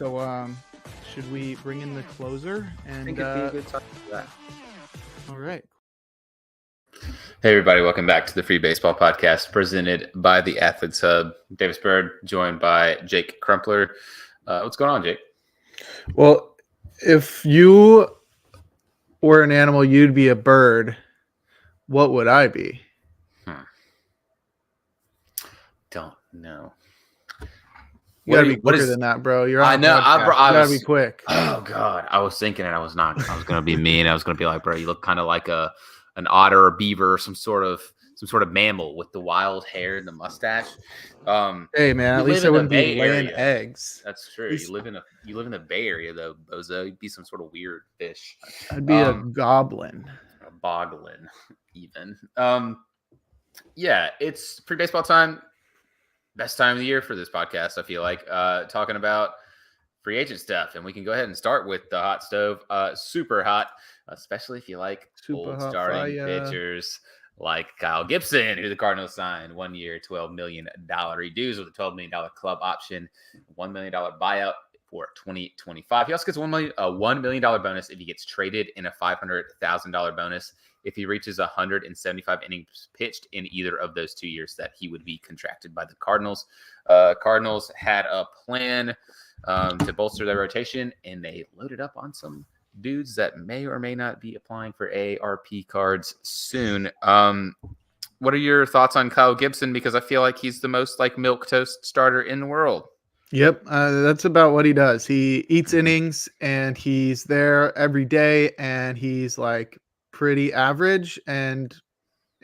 So, should we bring in the closer? And I think it'd be a good time for that. All right. Hey, everybody. Welcome back to the Free Baseball Podcast presented by the Athletes Hub. Davis Bird, joined by Jake Crumpler. What's going on, Jake? Well, if you were an animal, you'd be a bird. What would I be? Don't know. You gotta be quicker than that, bro. You're on I know. you gotta be quick. Oh God, I was thinking it. I was not. I was gonna be mean. I was gonna be like, bro, you look kind of like an otter or beaver, some sort of mammal with the wild hair and the mustache. Hey man, at least I wouldn't be laying Area. eggs. That's true. You live in the Bay Area though, bozo. You'd be some sort of weird fish. I'd be a goblin. A boglin, even. Yeah, it's Free Baseball time. Best time of the year for this podcast, I feel like, talking about free agent stuff. And we can go ahead and start with the hot stove. Super hot, especially if you like Super old hot starting fire. pitchers like Kyle Gibson, who the Cardinals signed 1 year, $12 million reduced with a $12 million club option, $1 million buyout for 2025. He also gets a $1 million bonus if he gets traded, in a $500,000 bonus if he reaches 175 innings pitched in either of those 2 years that he would be contracted by the Cardinals. Cardinals had a plan to bolster their rotation, and they loaded up on some dudes that may or may not be applying for ARP cards soon. What are your thoughts on Kyle Gibson? Because I feel like he's the most like milquetoast starter in the world. Yep, that's about what he does. He eats innings, and he's there every day, and he's like pretty average. And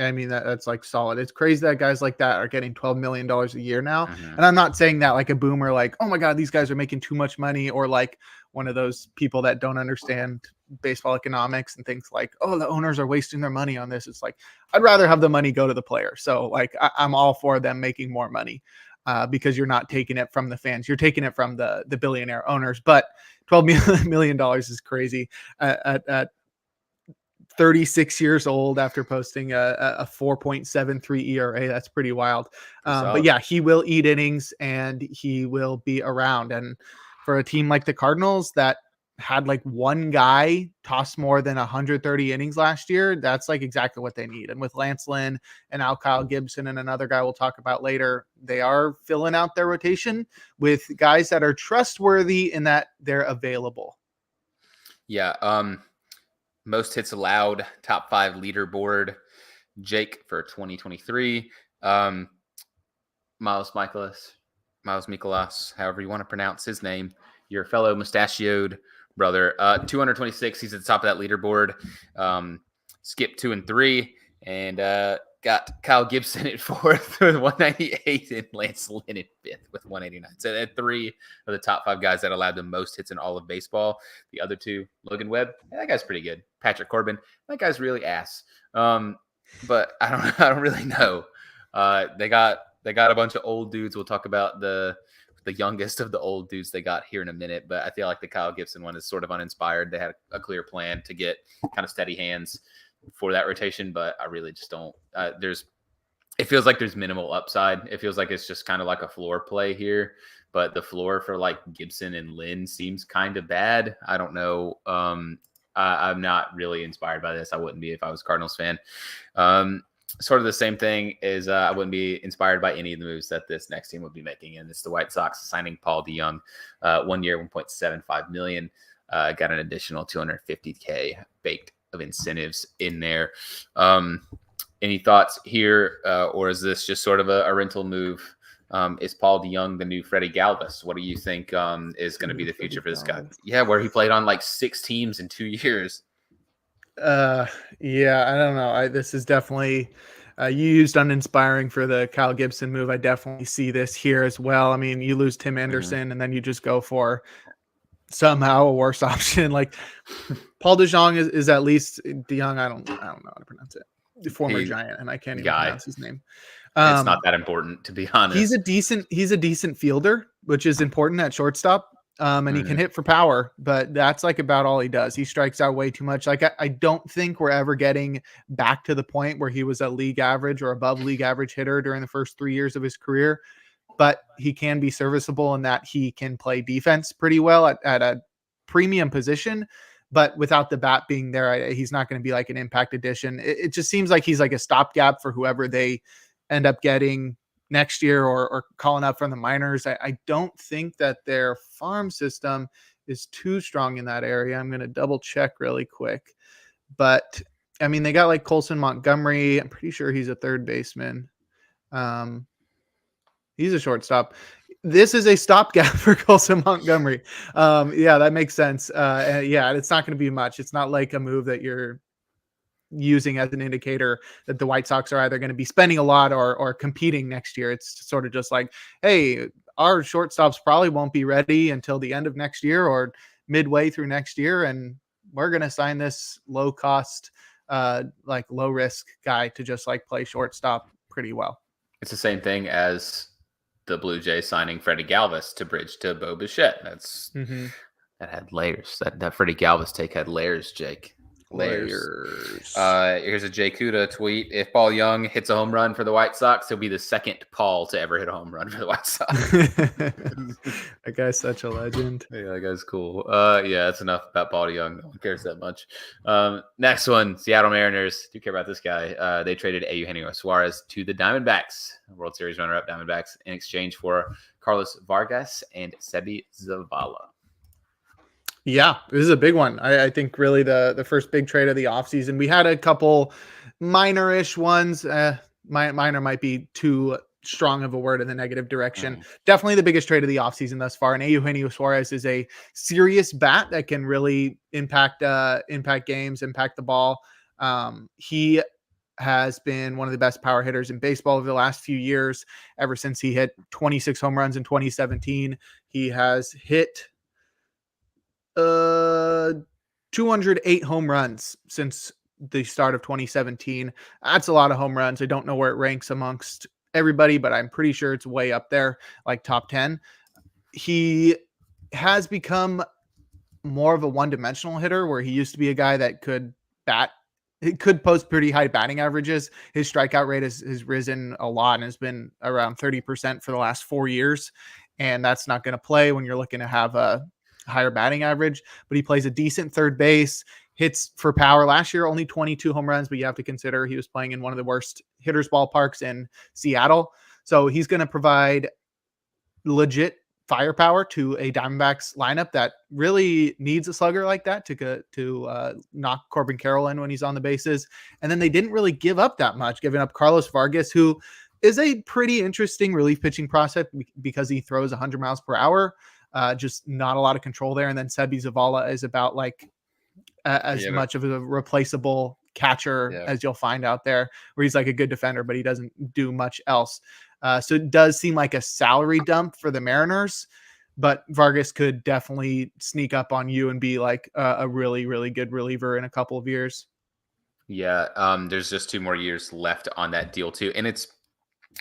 I mean, that's like solid. It's crazy that guys like that are getting $12 million a year now. Mm-hmm. And I'm not saying that like a boomer, like, oh my God, these guys are making too much money, or like one of those people that don't understand baseball economics and think like, oh, the owners are wasting their money on this. It's like, I'd rather have the money go to the player. So like, I'm all for them making more money. Because you're not taking it from the fans, you're taking it from the billionaire owners. But $12 million is crazy at 36 years old after posting a 4.73 ERA. That's pretty wild. But yeah, he will eat innings and he will be around. And for a team like the Cardinals that had like one guy toss more than 130 innings last year, that's like exactly what they need. And with Lance Lynn and now Kyle Gibson and another guy we'll talk about later, they are filling out their rotation with guys that are trustworthy in that they're available. Yeah. Most hits allowed, top 5 leaderboard, Jake for 2023. Miles Mikolas, however you want to pronounce his name, your fellow mustachioed brother. 226. He's at the top of that leaderboard. Skipped 2 and 3, and got Kyle Gibson at 4th with 198 and Lance Lynn at 5th with 189. So they're 3 of the top 5 guys that allowed the most hits in all of baseball. The other 2, Logan Webb, that guy's pretty good. Patrick Corbin, that guy's really ass. But I don't really know. They got a bunch of old dudes. We'll talk about the youngest of the old dudes they got here in a minute, but I feel like the Kyle Gibson one is sort of uninspired. They had a clear plan to get kind of steady hands for that rotation, but I really just don't. It feels like there's minimal upside. It feels like it's just kind of like a floor play here, but the floor for like Gibson and Lynn seems kind of bad. I don't know. I'm not really inspired by this. I wouldn't be if I was a Cardinals fan. Sort of the same thing is I wouldn't be inspired by any of the moves that this next team would be making. And it's the White Sox signing Paul DeJong, 1 year, $1.75 million, got an additional $250K baked of incentives in there. Any thoughts here, or is this just sort of a rental move? Is Paul DeJong the new Freddie Galvis? What do you think is going to be the future for this guy? Yeah, where he played on like 6 teams in 2 years. Yeah, I don't know. This is definitely you used uninspiring for the Kyle Gibson move. I definitely see this here as well. I mean, you lose Tim Anderson and then you just go for somehow a worse option. Like Paul DeJong is at least DeJong. I don't know how to pronounce it. The former Giant, and I can't even pronounce his name. It's not that important, to be honest. He's a decent fielder, which is important at shortstop. And he can hit for power, but that's like about all he does. He strikes out way too much. Like I don't think we're ever getting back to the point where he was a league average or above league average hitter during the first 3 years of his career. but he can be serviceable in that he can play defense pretty well at a premium position. But without the bat being there, he's not going to be like an impact addition. It just seems like he's like a stopgap for whoever they end up getting next year or calling up from the minors. I don't think that their farm system is too strong in that area. I'm going to double check really quick. But I mean, they got like Colson Montgomery. I'm pretty sure he's a third baseman. He's a shortstop. This is a stopgap for Colson Montgomery. Yeah, that makes sense. Yeah, it's not going to be much. It's not like a move that you're using as an indicator that the White Sox are either going to be spending a lot or competing next year. It's sort of just like, hey, our shortstops probably won't be ready until the end of next year or midway through next year, and we're going to sign this low cost, like low risk guy to just like play shortstop pretty well. It's the same thing as the Blue Jays signing Freddie Galvis to bridge to Bo Bichette. That had layers. That Freddie Galvis take had layers, Jake. Layers. Here's a Jay Kuda tweet. If Paul Young hits a home run for the White Sox, he'll be the second Paul to ever hit a home run for the White Sox. That guy's such a legend. Yeah, that guy's cool. Yeah, that's enough about Paul Young. No one cares that much. Next one, Seattle Mariners. Do care about this guy. They traded Eugenio Suarez to the Diamondbacks, World Series runner-up Diamondbacks, in exchange for Carlos Vargas and Sebi Zavala. Yeah, this is a big one. I think really the first big trade of the offseason. We had a couple minor-ish ones. Minor might be too strong of a word in the negative direction. Definitely the biggest trade of the offseason thus far. And Eugenio Suarez is a serious bat that can really impact games, impact the ball. He has been one of the best power hitters in baseball over the last few years. Ever since he hit 26 home runs in 2017, he has hit 208 home runs since the start of 2017. That's a lot of home runs. I don't know where it ranks amongst everybody, but I'm pretty sure it's way up there, like top 10. He has become more of a one-dimensional hitter, where he used to be a guy that could bat. It could post pretty high batting averages. His strikeout rate has risen a lot and has been around 30% for the last 4 years. And that's not going to play when you're looking to have a higher batting average, but he plays a decent third base, hits for power. Last year, only 22 home runs, but you have to consider he was playing in one of the worst hitters ballparks in Seattle. So he's going to provide legit firepower to a Diamondbacks lineup that really needs a slugger like that to knock Corbin Carroll in when he's on the bases. And then they didn't really give up that much, giving up Carlos Vargas, who is a pretty interesting relief pitching prospect because he throws 100 miles per hour. Just not a lot of control there. And then Sebi Zavala is about like much of a replaceable catcher as you'll find out there, where he's like a good defender, but he doesn't do much else. So it does seem like a salary dump for the Mariners, but Vargas could definitely sneak up on you and be like a really, really good reliever in a couple of years. Yeah. There's just 2 more years left on that deal too. And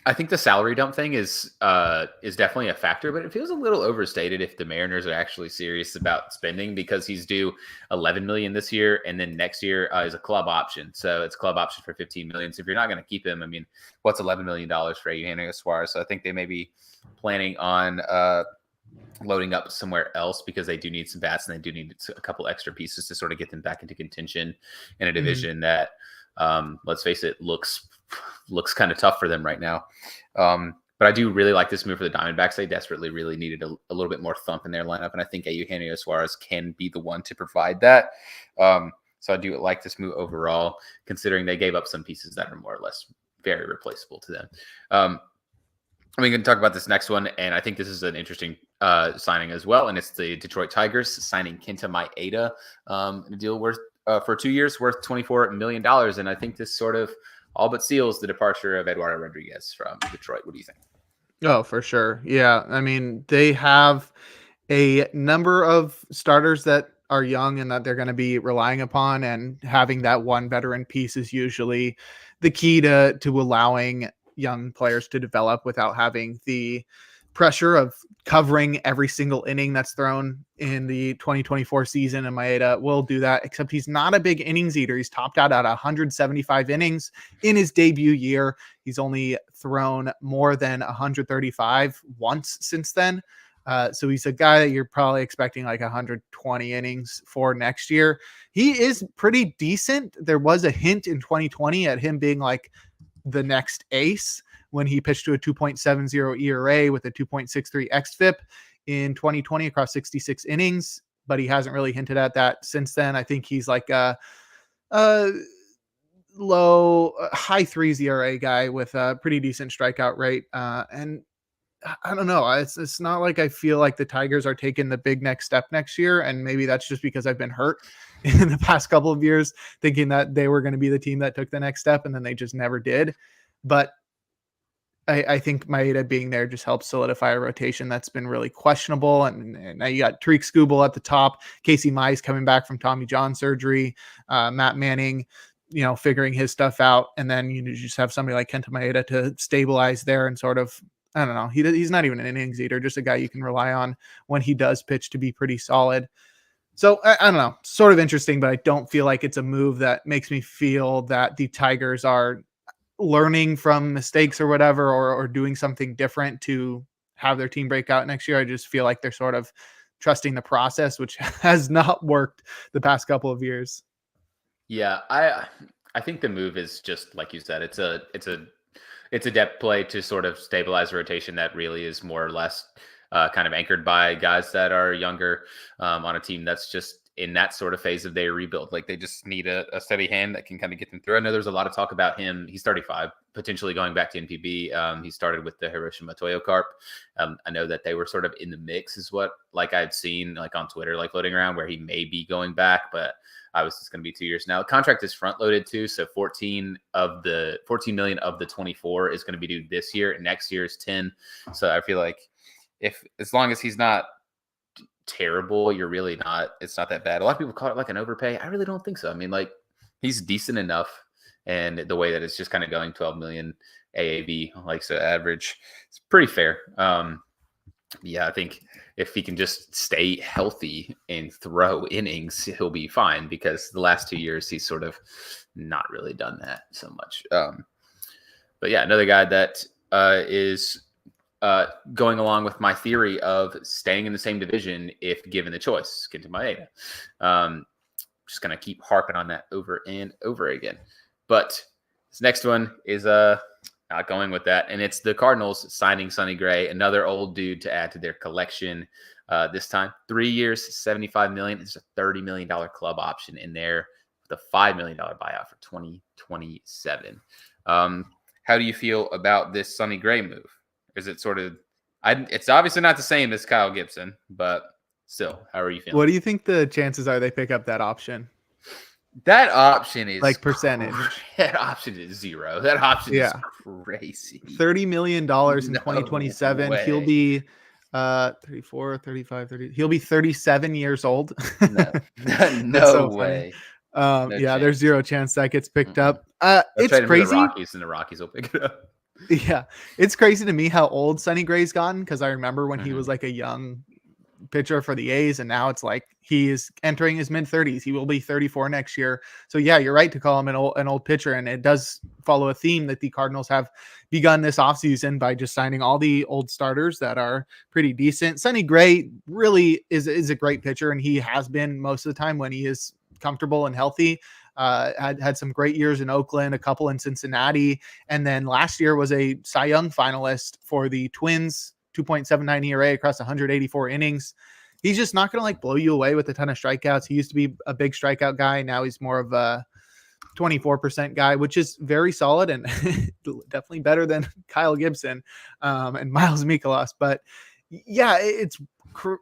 I think the salary dump thing is definitely a factor, but it feels a little overstated if the Mariners are actually serious about spending, because he's due $11 million this year, and then next year is a club option. So it's club option for $15 million. So if you're not going to keep him, I mean, what's $11 million for Eugenio Suarez? So I think they may be planning on loading up somewhere else, because they do need some bats and they do need a couple extra pieces to sort of get them back into contention in a division that, let's face it, looks kind of tough for them right now. But I do really like this move for the Diamondbacks. They desperately really needed a little bit more thump in their lineup, and I think Eugenio Suarez can be the one to provide that. So I do like this move overall, considering they gave up some pieces that are more or less very replaceable to them. We can talk about this next one, and I think this is an interesting signing as well, and it's the Detroit Tigers signing Kenta Maeda in a deal worth for 2 years worth $24 million, and I think this sort of all but seals the departure of Eduardo Rodriguez from Detroit. What do you think? Oh, for sure. Yeah. I mean, they have a number of starters that are young and that they're going to be relying upon, and having that one veteran piece is usually the key to allowing young players to develop without having the pressure of covering every single inning that's thrown in the 2024 season, and Maeda will do that, except he's not a big innings eater. He's topped out at 175 innings in his debut year. He's only thrown more than 135 once since then. So he's a guy that you're probably expecting like 120 innings for next year. He is pretty decent. There was a hint in 2020 at him being like the next ace when he pitched to a 2.70 ERA with a 2.63 xFIP in 2020 across 66 innings, but he hasn't really hinted at that since then. I think he's like a high threes ERA guy with a pretty decent strikeout rate. And I don't know. It's not like I feel like the Tigers are taking the big next step next year. And maybe that's just because I've been hurt in the past couple of years, thinking that they were going to be the team that took the next step, and then they just never did. But I think Maeda being there just helps solidify a rotation that's been really questionable. And now you got Tariq Skubal at the top, Casey Mize coming back from Tommy John surgery, Matt Manning, figuring his stuff out. And then you just have somebody like Kenta Maeda to stabilize there and sort of, I don't know. He's not even an innings eater, just a guy you can rely on when he does pitch to be pretty solid. So I don't know, sort of interesting, but I don't feel like it's a move that makes me feel that the Tigers are learning from mistakes or whatever, or doing something different to have their team break out next year. I just feel like they're sort of trusting the process, which has not worked the past couple of years. Yeah, I think the move is just like you said. It's a depth play to sort of stabilize a rotation that really is more or less kind of anchored by guys that are younger on a team that's just in that sort of phase of their rebuild. Like they just need a steady hand that can kind of get them through. I know there's a lot of talk about him. He's 35, potentially going back to NPB. He started with the Hiroshima Toyo Carp. I know that they were sort of in the mix is what like I'd seen like on Twitter, like floating around where he may be going back, but I was just going to be 2 years now. The contract is front loaded too. So 14 million of the 24 is going to be due this year, and next year is 10. So I feel like as long as he's not terrible, it's not that bad. A lot of people call it like an overpay. I really don't think so. I mean, like he's decent enough, and the way that it's just kind of going 12 million AAV, like so average, it's pretty fair. Yeah, I think if he can just stay healthy and throw innings, he'll be fine, because the last 2 years he's sort of not really done that so much. But yeah, another guy that is going along with my theory of staying in the same division if given the choice, Kenta Maeda. Just going to keep harping on that over and over again. But this next one is not going with that, and it's the Cardinals signing Sonny Gray, another old dude to add to their collection. This time, 3 years, $75 million. It's a $30 million club option in there with a $5 million buyout for 2027. How do you feel about this Sonny Gray move? Is it sort of, it's obviously not the same as Kyle Gibson, but still, how are you feeling? What do you think the chances are they pick up that option? That option is like percentage. That option is zero. That option is crazy. $30 million in 2027. Way. He'll be 34, 35, 30. He'll be 37 years old. No way. Yeah, there's zero chance that gets picked up. It's crazy. The Rockies will pick it up. Yeah, it's crazy to me how old Sonny Gray's gotten, because I remember when he was like a young pitcher for the A's, and now it's like he is entering his mid-30s. He will be 34 next year. So yeah, you're right to call him an old pitcher, and it does follow a theme that the Cardinals have begun this offseason by just signing all the old starters that are pretty decent. Sonny Gray really is a great pitcher, and he has been most of the time when he is comfortable and healthy. Had some great years in Oakland, a couple in Cincinnati, and then last year was a Cy Young finalist for the Twins, 2.79 ERA across 184 innings. He's just not going to like blow you away with a ton of strikeouts. He used to be a big strikeout guy. Now he's more of a 24% guy, which is very solid and definitely better than Kyle Gibson and Miles Mikolas. But yeah, it's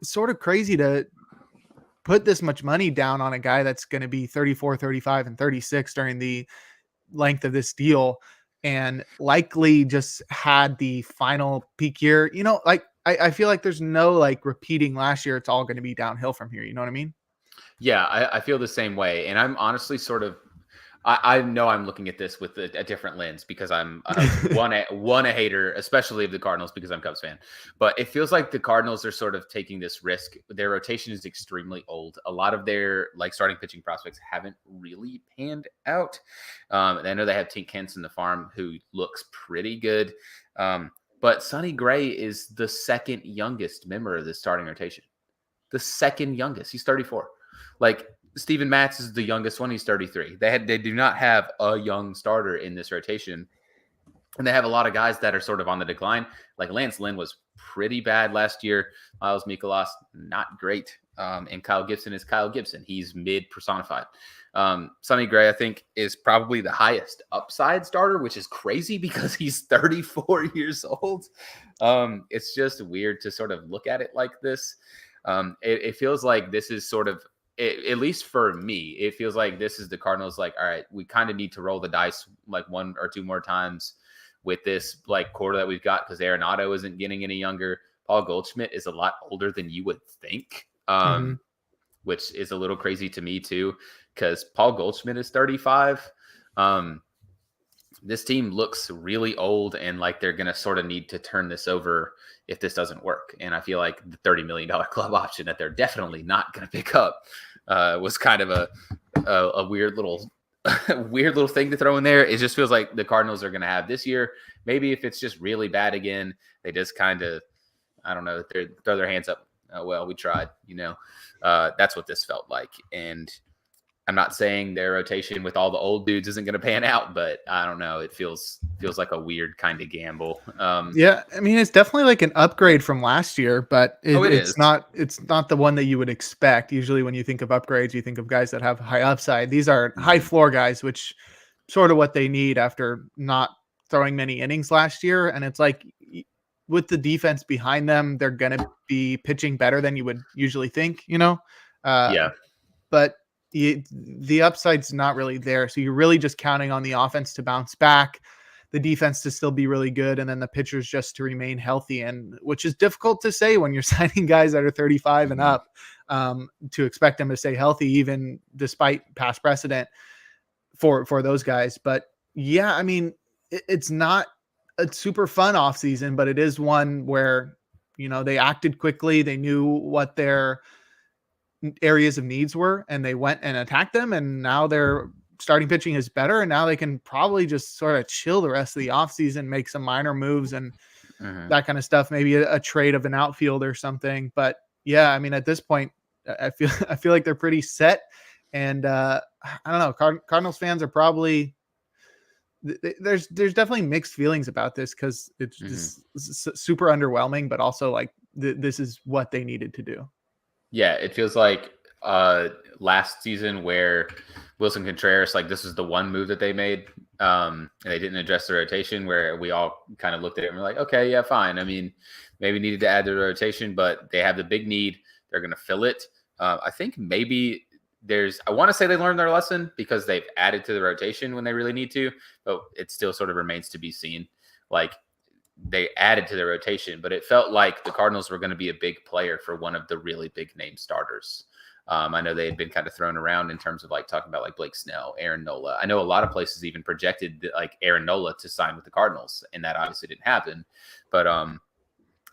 sort of crazy to put this much money down on a guy that's going to be 34, 35, and 36 during the length of this deal, and likely just had the final peak year. Like I feel like there's no like repeating last year. It's all going to be downhill from here. You know what I mean? Yeah, I feel the same way. And I'm honestly I know I'm looking at this with a different lens because I'm a hater, especially of the Cardinals because I'm a Cubs fan. But it feels like the Cardinals are sort of taking this risk. Their rotation is extremely old. A lot of their starting pitching prospects haven't really panned out. And I know they have Tink Hence in the farm who looks pretty good. But Sonny Gray is the second youngest member of the starting rotation. The second youngest. He's 34. Steven Matz is the youngest one. He's 33. They do not have a young starter in this rotation. And they have a lot of guys that are sort of on the decline. Like Lance Lynn was pretty bad last year. Miles Mikolas, not great. And Kyle Gibson is Kyle Gibson. He's mid personified. Sonny Gray, I think, is probably the highest upside starter, which is crazy because he's 34 years old. It's just weird to sort of look at it like this. It feels like this is sort of, at least for me, it feels like this is the Cardinals all right, we kind of need to roll the dice one or two more times with this core that we've got because Arenado isn't getting any younger. Paul Goldschmidt is a lot older than you would think, which is a little crazy to me too because Paul Goldschmidt is 35. This team looks really old and like they're going to sort of need to turn this over if this doesn't work. And I feel like the $30 million club option that they're definitely not going to pick up was kind of a weird little thing to throw in there. It just feels like the Cardinals are going to have this year. Maybe if it's just really bad again, they just kind of, I don't know, throw their hands up. Oh, well, we tried, that's what this felt like. And I'm not saying their rotation with all the old dudes isn't going to pan out, but I don't know. It feels like a weird kind of gamble. Yeah, I mean, it's definitely like an upgrade from last year, but it's not the one that you would expect. Usually when you think of upgrades, you think of guys that have high upside. These are high floor guys, which sort of what they need after not throwing many innings last year. And it's like with the defense behind them, they're going to be pitching better than you would usually think, Yeah. But the upside's not really there. So you're really just counting on the offense to bounce back, the defense to still be really good, and then the pitchers just to remain healthy, and which is difficult to say when you're signing guys that are 35 and up, to expect them to stay healthy, even despite past precedent for those guys. But yeah, I mean, it's not a super fun offseason, but it is one where, they acted quickly. They knew what their areas of needs were and they went and attacked them, and now their starting pitching is better, and now they can probably just sort of chill the rest of the offseason, make some minor moves and that kind of stuff, maybe a trade of an outfield or something. But yeah, I mean, at this point, I feel like they're pretty set, and I don't know, Cardinals fans are probably, there's definitely mixed feelings about this because it's just super underwhelming, but also like this is what they needed to do. Yeah, it feels like last season where Wilson Contreras, this is the one move that they made. And they didn't address the rotation, where we all kind of looked at it and we're like, okay, yeah, fine. I mean, maybe needed to add to the rotation, but they have the big need. They're going to fill it. I think maybe I want to say they learned their lesson because they've added to the rotation when they really need to, but it still sort of remains to be seen. They added to the rotation, but it felt like the Cardinals were going to be a big player for one of the really big name starters. I know they had been kind of thrown around in terms of talking about Blake Snell, Aaron Nola. I know a lot of places even projected Aaron Nola to sign with the Cardinals, and that obviously didn't happen. But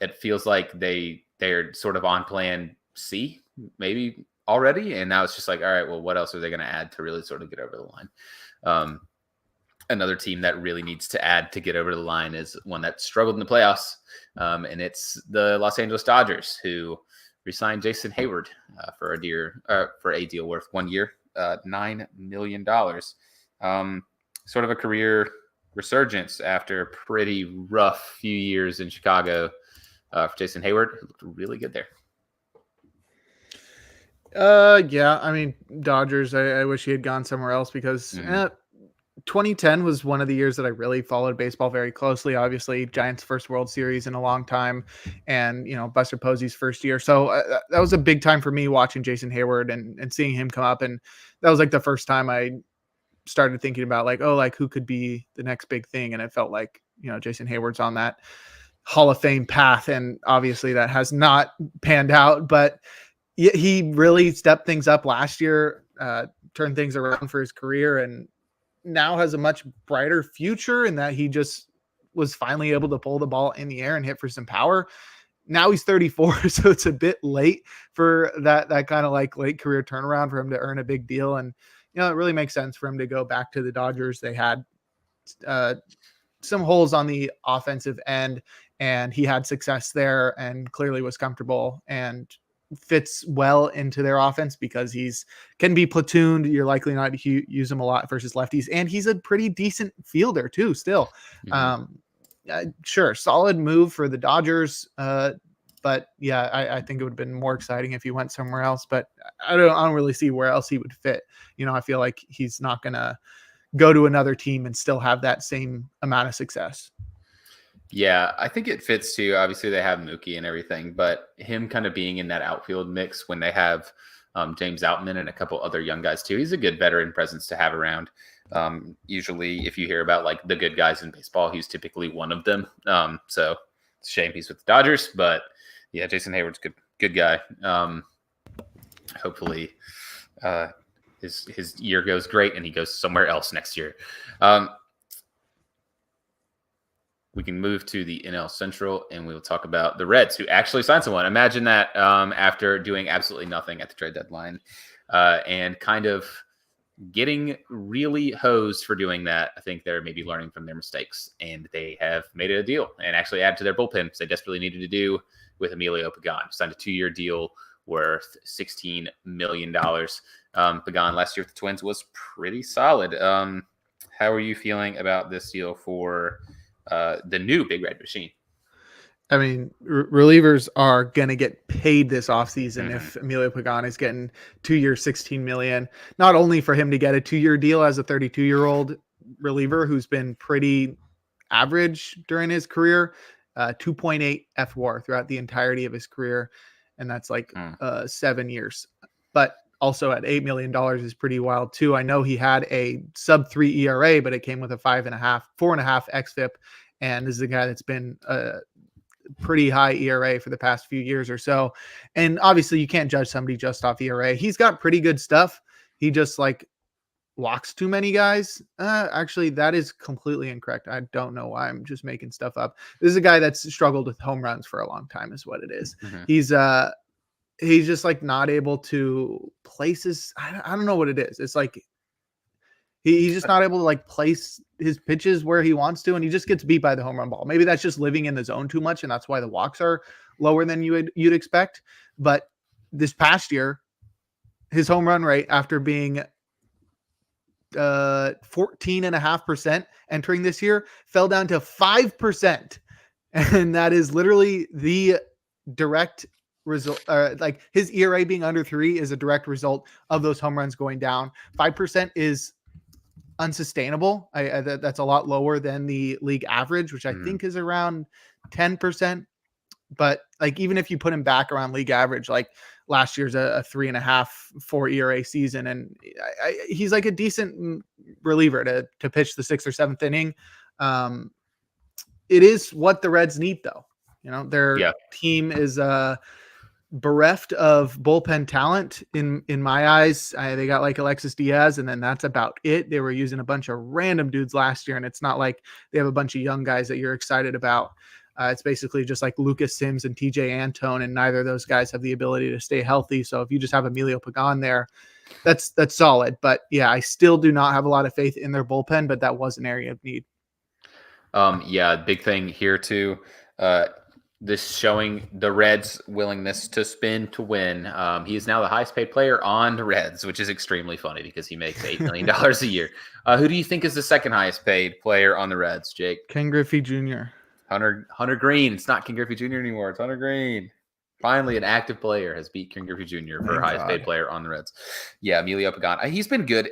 it feels like they're sort of on plan C maybe already, and now it's just all right, well, what else are they going to add to really sort of get over the line? Another team that really needs to add to get over the line is one that struggled in the playoffs, and it's the Los Angeles Dodgers, who re-signed Jason Hayward for a deal worth 1 year, $9 million. Sort of a career resurgence after a pretty rough few years in Chicago for Jason Hayward. It looked really good there. Yeah, I mean, Dodgers, I wish he had gone somewhere else because 2010 was one of the years that I really followed baseball very closely. Obviously, Giants' first World Series in a long time, and Buster Posey's first year. So that was a big time for me watching Jason Hayward and seeing him come up. And that was the first time I started thinking about who could be the next big thing. And it felt like Jason Hayward's on that Hall of Fame path, and obviously that has not panned out. But he really stepped things up last year, turned things around for his career, and now has a much brighter future in that he just was finally able to pull the ball in the air and hit for some power. Now he's 34, so it's a bit late for that kind of like late career turnaround for him to earn a big deal. And it really makes sense for him to go back to the Dodgers. They had some holes on the offensive end, and he had success there and clearly was comfortable and fits well into their offense because can be platooned. You're likely not to use him a lot versus lefties, and he's a pretty decent fielder too still. Sure, solid move for the Dodgers, but yeah, I think it would have been more exciting if he went somewhere else, but I don't really see where else he would fit. I feel like he's not gonna go to another team and still have that same amount of success. Yeah, I think it fits too. Obviously, they have Mookie and everything, but him kind of being in that outfield mix when they have James Outman and a couple other young guys too. He's a good veteran presence to have around. Usually, if you hear about like the good guys in baseball, he's typically one of them. So it's a shame he's with the Dodgers, but yeah, Jason Hayward's good guy. Hopefully, his year goes great and he goes somewhere else next year. We can move to the NL Central and we will talk about the Reds, who actually signed someone. Imagine that after doing absolutely nothing at the trade deadline and kind of getting really hosed for doing that. I think they're maybe learning from their mistakes, and they have made it a deal and actually added to their bullpen because they desperately needed to do with Emilio Pagan. Signed a 2-year deal worth $16 million. Pagan last year with the Twins was pretty solid. How are you feeling about this deal for the new Big Red Machine? I mean, relievers are going to get paid this offseason if Emilio Pagan is getting 2 years, $16 million, not only for him to get a 2-year deal as a 32-year-old reliever who's been pretty average during his career, 2.8 FWAR throughout the entirety of his career. And that's like 7 years, but also at $8 million is pretty wild too. I know he had a sub-3 ERA, but it came with a 4.5 xFIP. And this is a guy that's been pretty high ERA for the past few years or so. And obviously you can't judge somebody just off ERA. He's got pretty good stuff. He just like walks too many guys. Actually, that is completely incorrect. I don't know why I'm just making stuff up. This is a guy that's struggled with home runs for a long time is what it is. He's just like not able to place his, I don't know what it is. It's like, he's just not able to like place his pitches where he wants to, and he just gets beat by the home run ball. Maybe that's just living in the zone too much, and that's why the walks are lower than you'd expect. But this past year, his home run rate after being 14.5% entering this year fell down to 5%, and that is literally the direct result. Like his ERA being under 3 is a direct result of those home runs going down. 5% is unsustainable. That's a lot lower than the league average, which I think is around 10%. But like, even if you put him back around league average, like last year's a 3.5, 4 ERA season. And he's like a decent reliever to pitch the 6th or 7th inning. It is what the Reds need though. Their team is bereft of bullpen talent in my eyes. They got like Alexis Diaz, and then that's about it. They were using a bunch of random dudes last year, and it's not like they have a bunch of young guys that you're excited about. It's basically just like Lucas Sims and TJ Antone, and neither of those guys have the ability to stay healthy. So if you just have Emilio Pagan there, that's solid. But yeah, I still do not have a lot of faith in their bullpen, but that was an area of need. Big thing here too. This showing the Reds' willingness to spend to win. He is now the highest paid player on the Reds, which is extremely funny because he makes $8 million a year. Who do you think is the second highest paid player on the Reds, Jake? Ken Griffey Jr. Hunter Green. It's not Ken Griffey Jr. anymore. It's Hunter Green. Finally, an active player has beat Ken Griffey Jr. for highest paid player on the Reds. Yeah, Emilio Pagan. He's been good.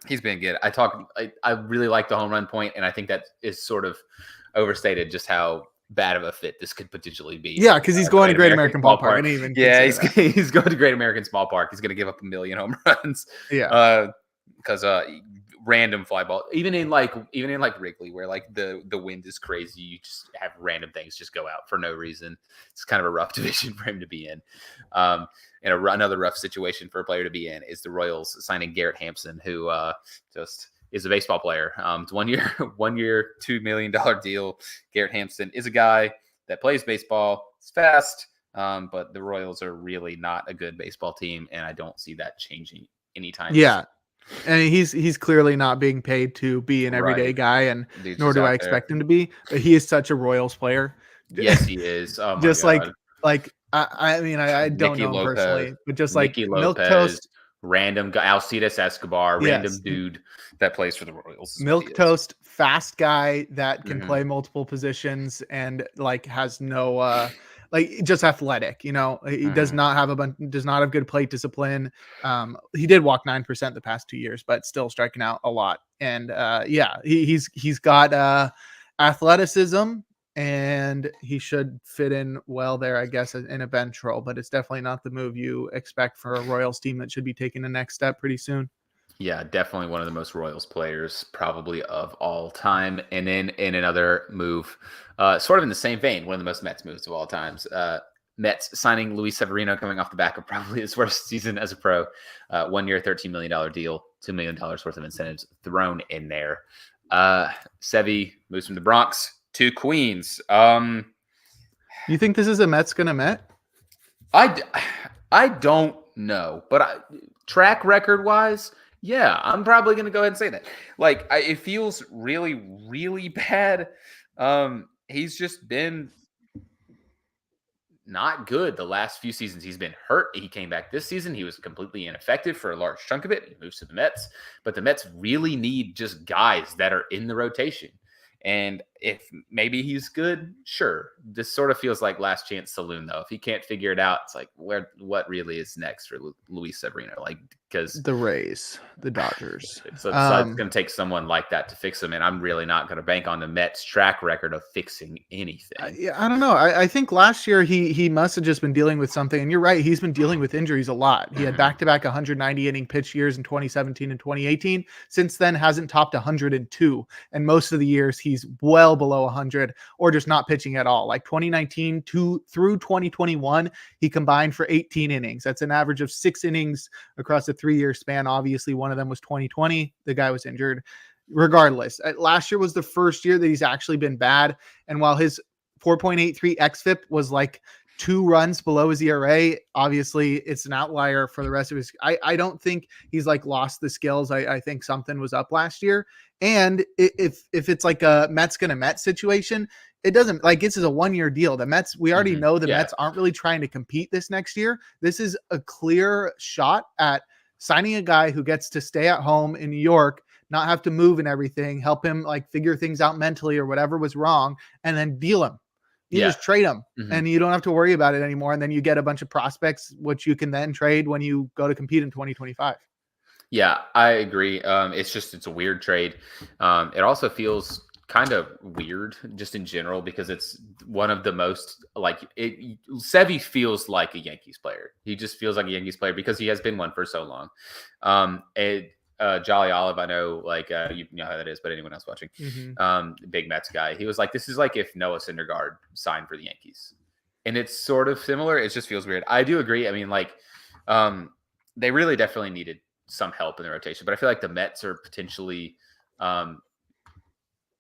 He's been good. I really like the home run point, and I think that is sort of overstated just how bad of a fit this could potentially be. Yeah, because he's going to Great American Ballpark. He's going to Great American Small Park. He's going to give up 1 million home runs. Yeah, because random fly ball, even in like Wrigley, where like the wind is crazy, you just have random things just go out for no reason. It's kind of a rough division for him to be in. And another rough situation for a player to be in is the Royals signing Garrett Hampson, who just is a baseball player. It's 1 year, 1 year, $2 million deal. Garrett Hampson is a guy that plays baseball. It's fast, but the Royals are really not a good baseball team, and I don't see that changing anytime Yeah. soon. And he's clearly not being paid to be an everyday Right. guy, and Dude's nor just do I out there. expect him to be. But he is such a Royals player. Yes, he is. Oh my Just God. I mean, I don't Nicky know him Lopez, personally, but just like Nicky milk Lopez, toast. random guy, Alcides Escobar, random Yes, dude that plays for the Royals. Is what he milk is. toast, fast guy that can Mhm. play multiple positions and like has no like just athletic. You know, he does Mhm. not have does not have good plate discipline. He did walk 9% the past 2 years, but still striking out a lot. And yeah, he's got athleticism. And he should fit in well there, I guess, in a bench role. But it's definitely not the move you expect for a Royals team that should be taking the next step pretty soon. Yeah, definitely one of the most Royals players, probably of all time. And then in another move, sort of in the same vein, one of the most Mets moves of all times. Mets signing Luis Severino coming off the back of probably his worst season as a pro. 1 year, $13 million deal, $2 million worth of incentives thrown in there. Sevy moves from the Bronx to Queens. You think this is a Mets gonna Met? I don't know, but track record wise, yeah, I'm probably going to go ahead and say that. Like, it feels really, really bad. He's just been not good the last few seasons. He's been hurt. He came back this season. He was completely ineffective for a large chunk of it. He moves to the Mets, but the Mets really need just guys that are in the rotation. And if maybe he's good, sure. This sort of feels like last chance saloon, though. If he can't figure it out, it's like what really is next for Luis Severino? Like, because The Rays, the Dodgers. it's going to take someone like that to fix him, and I'm really not going to bank on the Mets' track record of fixing anything. Yeah, I don't know. I think last year he must have just been dealing with something. And you're right, he's been dealing with injuries a lot. He had back-to-back 190 inning pitch years in 2017 and 2018. Since then, hasn't topped 102. And most of the years he's well below 100 or just not pitching at all. Like 2019 through 2021, he combined for 18 innings. That's an average of 6 innings across a 3-year span. Obviously, one of them was 2020. The guy was injured. Regardless, last year was the first year that he's actually been bad. And while his 4.83 xFIP was like 2 runs below his ERA, obviously it's an outlier for the rest of his. I don't think he's like lost the skills. I think something was up last year. And if it's like a Mets gonna Mets situation, it doesn't, like, this is a 1-year deal. The Mets, we already know the Mets aren't really trying to compete this next year. This is a clear shot at signing a guy who gets to stay at home in New York, not have to move and everything, help him like figure things out mentally or whatever was wrong, and then deal him. You just trade him and you don't have to worry about it anymore. And then you get a bunch of prospects, which you can then trade when you go to compete in 2025. Yeah, I agree. It's a weird trade. It also feels kind of weird just in general because it's one of the most Sevy feels like a Yankees player. He just feels like a Yankees player because he has been one for so long. Jolly Olive, I know, you know how that is, but anyone else watching, big Mets guy, he was like, this is like if Noah Syndergaard signed for the Yankees. And it's sort of similar. It just feels weird. I do agree. I mean, they really definitely needed some help in the rotation, but I feel like the Mets are potentially,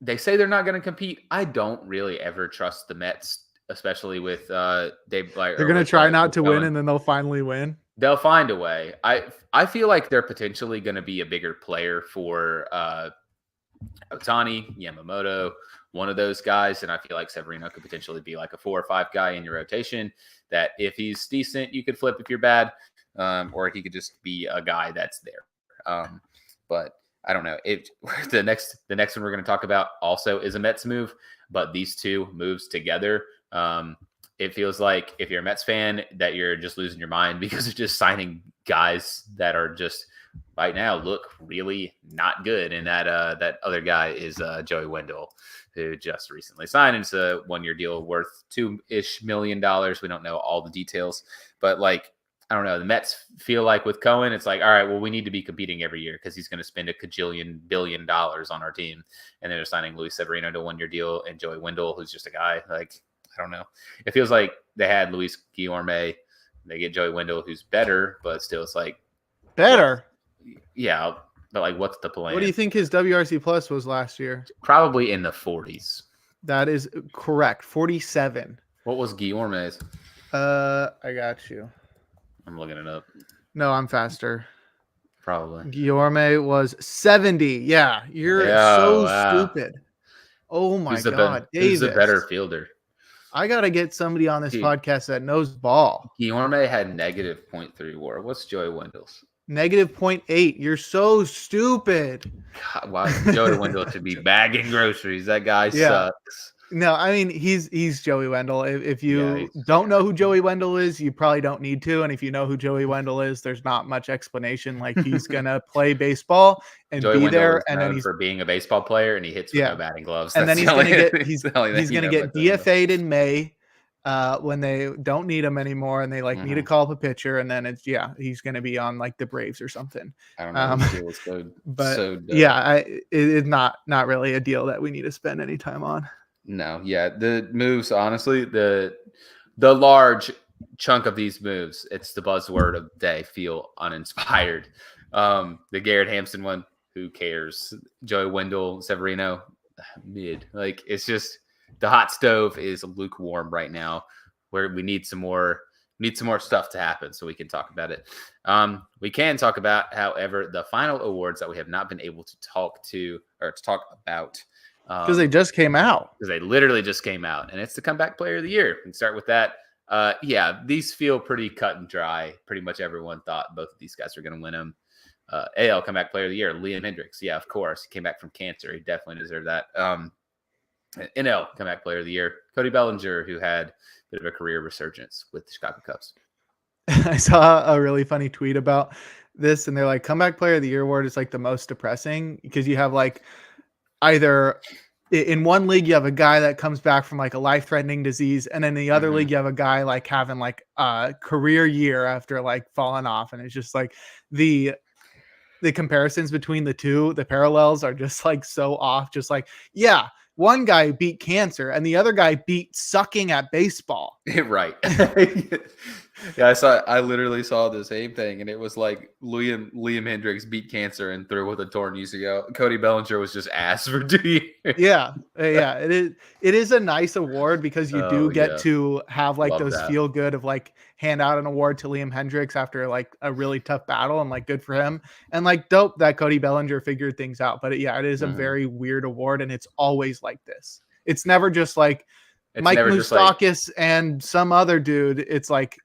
they say they're not going to compete. I don't really ever trust the Mets, especially with Dave. They're going to try not to win, and then they'll finally win. They'll find a way. I feel like they're potentially going to be a bigger player for Ohtani, Yamamoto, one of those guys, and I feel like Severino could potentially be like a 4 or 5 guy in your rotation that if he's decent, you could flip if you're bad, or he could just be a guy that's there. But I don't know. The next one we're going to talk about also is a Mets move, but these two moves together, it feels like if you're a Mets fan that you're just losing your mind because you're just signing guys that are just right now look really not good. And that other guy is Joey Wendell, who just recently signed. It's a 1-year deal worth $2-ish million. We don't know all the details, but I don't know. The Mets feel like with Cohen, it's like, all right, well, we need to be competing every year because he's going to spend $1 billion on our team. And then they're signing Luis Severino to a 1-year deal and Joey Wendell, who's just a guy. I don't know. It feels like they had Luis Guillorme. They get Joey Wendell, who's better, but still it's like better. Yeah. But like, what's the plan? What do you think his WRC plus was last year? Probably in the 40s. That is correct. 47. What was Guillaume's? I got you. I'm looking it up. No, I'm faster. Probably. Guillaume was 70. Yeah, you're so stupid. Oh my God, Who's the better Davis. fielder? I gotta get somebody on this Dude. podcast that knows ball. Guillaume had negative 0.3 WAR. What's Joey Wendell's? Negative 0.8. You're so stupid. God, why Joey Wendell should be bagging groceries? That guy sucks. No, I mean he's Joey Wendell. If you don't know who Joey Wendell is, you probably don't need to. And if you know who Joey Wendell is, there's not much explanation. Like he's gonna play baseball and Joey be Wendell there, is and then he's for being a baseball player, and he hits with no batting gloves. And then he's gonna get he's gonna get DFA'd DFA'd in May when they don't need him anymore, and they need to call up a pitcher, and then he's gonna be on like the Braves or something. I don't know. But it's not really a deal that we need to spend any time on. No, the moves, honestly, the large chunk of these moves, it's the buzzword of the day, feel uninspired. The Garrett Hampson one, who cares? Joey Wendell, Severino, mid. Like, it's just the hot stove is lukewarm right now, where we need some more stuff to happen so we can talk about it. We can talk about, however, the final awards that we have not been able to talk about. Because they just came out. Because they literally just came out, and it's the comeback player of the year. We can start with that. These feel pretty cut and dry. Pretty much everyone thought both of these guys were going to win them. AL comeback player of the year, Liam Hendriks. Yeah, of course. He came back from cancer. He definitely deserved that. NL comeback player of the year, Cody Bellinger, who had a bit of a career resurgence with the Chicago Cubs. I saw a really funny tweet about this, and they're like, comeback player of the year award is like the most depressing because you have like either in one league you have a guy that comes back from like a life-threatening disease, and in the other league you have a guy like having like a career year after like falling off, and it's just like the comparisons between the two, the parallels are just like so off. Just like, one guy beat cancer and the other guy beat sucking at baseball. Right. I literally saw the same thing, and it was like Liam Hendriks beat cancer and threw with a torn UCL. Cody Bellinger was just ass for 2 years. Yeah. It is a nice award because you do get to have like those feel good of like hand out an award to Liam Hendriks after like a really tough battle, and like good for him, and like dope that Cody Bellinger figured things out. But it is a very weird award, and it's always like this. It's never just like Mike Moustakas and some other dude. It's like,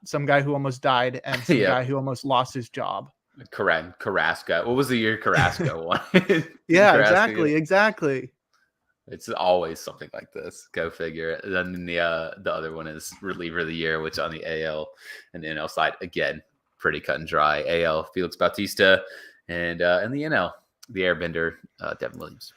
some guy who almost died and some guy who almost lost his job. Carrasco. What was the year Carrasco won? Exactly. It's always something like this. Go figure. And then the other one is reliever of the year, which on the AL and the NL side, again, pretty cut and dry. AL, Felix Bautista, and the NL, the Airbender, Devin Williams.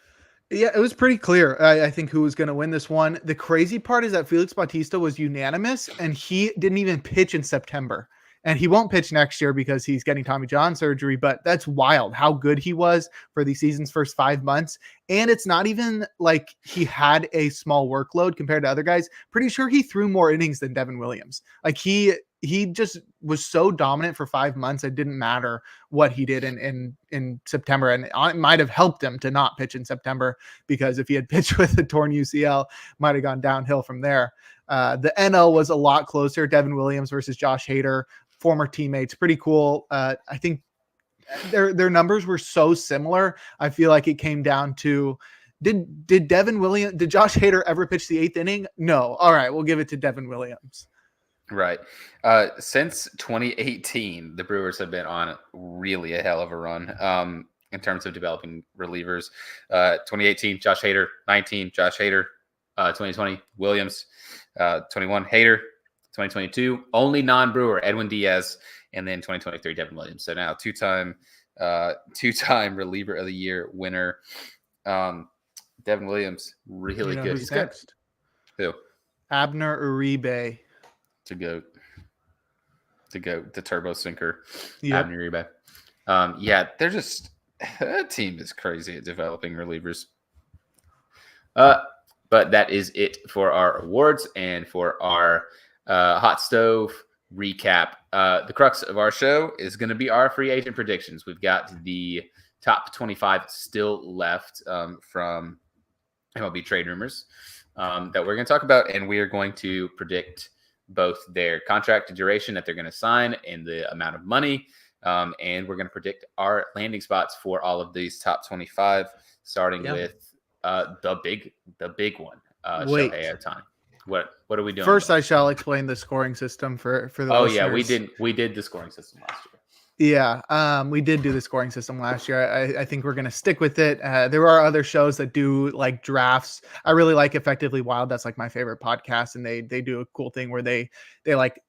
Yeah, it was pretty clear, I think, who was going to win this one. The crazy part is that Felix Bautista was unanimous, and he didn't even pitch in September. And he won't pitch next year because he's getting Tommy John surgery, but that's wild how good he was for the season's first 5 months. And it's not even like he had a small workload compared to other guys. Pretty sure he threw more innings than Devin Williams. Like he just was so dominant for 5 months. It didn't matter what he did in September. And it might have helped him to not pitch in September, because if he had pitched with a torn UCL, might have gone downhill from there. The NL was a lot closer. Devin Williams versus Josh Hader, former teammates. Pretty cool. I think their numbers were so similar. I feel like it came down to, did Josh Hader ever pitch the 8th inning? No. All right, we'll give it to Devin Williams. Right. Since 2018, the Brewers have been on really a hell of a run in terms of developing relievers. 2018, Josh Hader. 19, Josh Hader. 2020, Williams. 21, Hader. 2022, only non-Brewer, Edwin Diaz. And then 2023, Devin Williams. So now two-time reliever of the year winner. Devin Williams, really good. Who's next? Who? Abner Uribe. To go, the turbo sinker. Yep. Abner Uribe. They're just, that team is crazy at developing relievers. But that is it for our awards and for our hot stove recap. The crux of our show is going to be our free agent predictions. We've got the top 25 still left from MLB trade rumors that we're going to talk about, and we are going to predict both their contract duration that they're going to sign and the amount of money. And we're going to predict our landing spots for all of these top 25, starting with the big one, Wait. Shohei Ohtani. What are we doing? First, I shall explain the scoring system for the Oh listeners. yeah, we did the scoring system last year. Yeah, we did do the scoring system last year. I think we're going to stick with it. There are other shows that do like drafts. I really like Effectively Wild. That's like my favorite podcast. And they do a cool thing where they like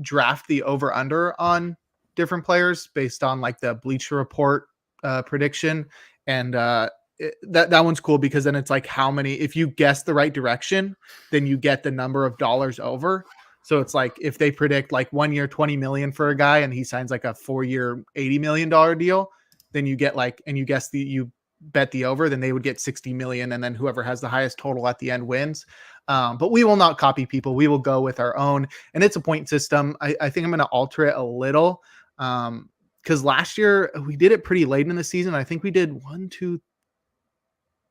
draft the over under on different players based on like the Bleacher Report prediction. And that one's cool because then it's like how many, if you guess the right direction, then you get the number of dollars over. So it's like if they predict like 1 year, 20 million for a guy and he signs like a 4-year, $80 million deal, then you get like, and you guess you bet the over, then they would get 60 million. And then whoever has the highest total at the end wins. But we will not copy people. We will go with our own, and it's a point system. I think I'm going to alter it a little. Cause last year we did it pretty late in the season. I think we did 1, 2,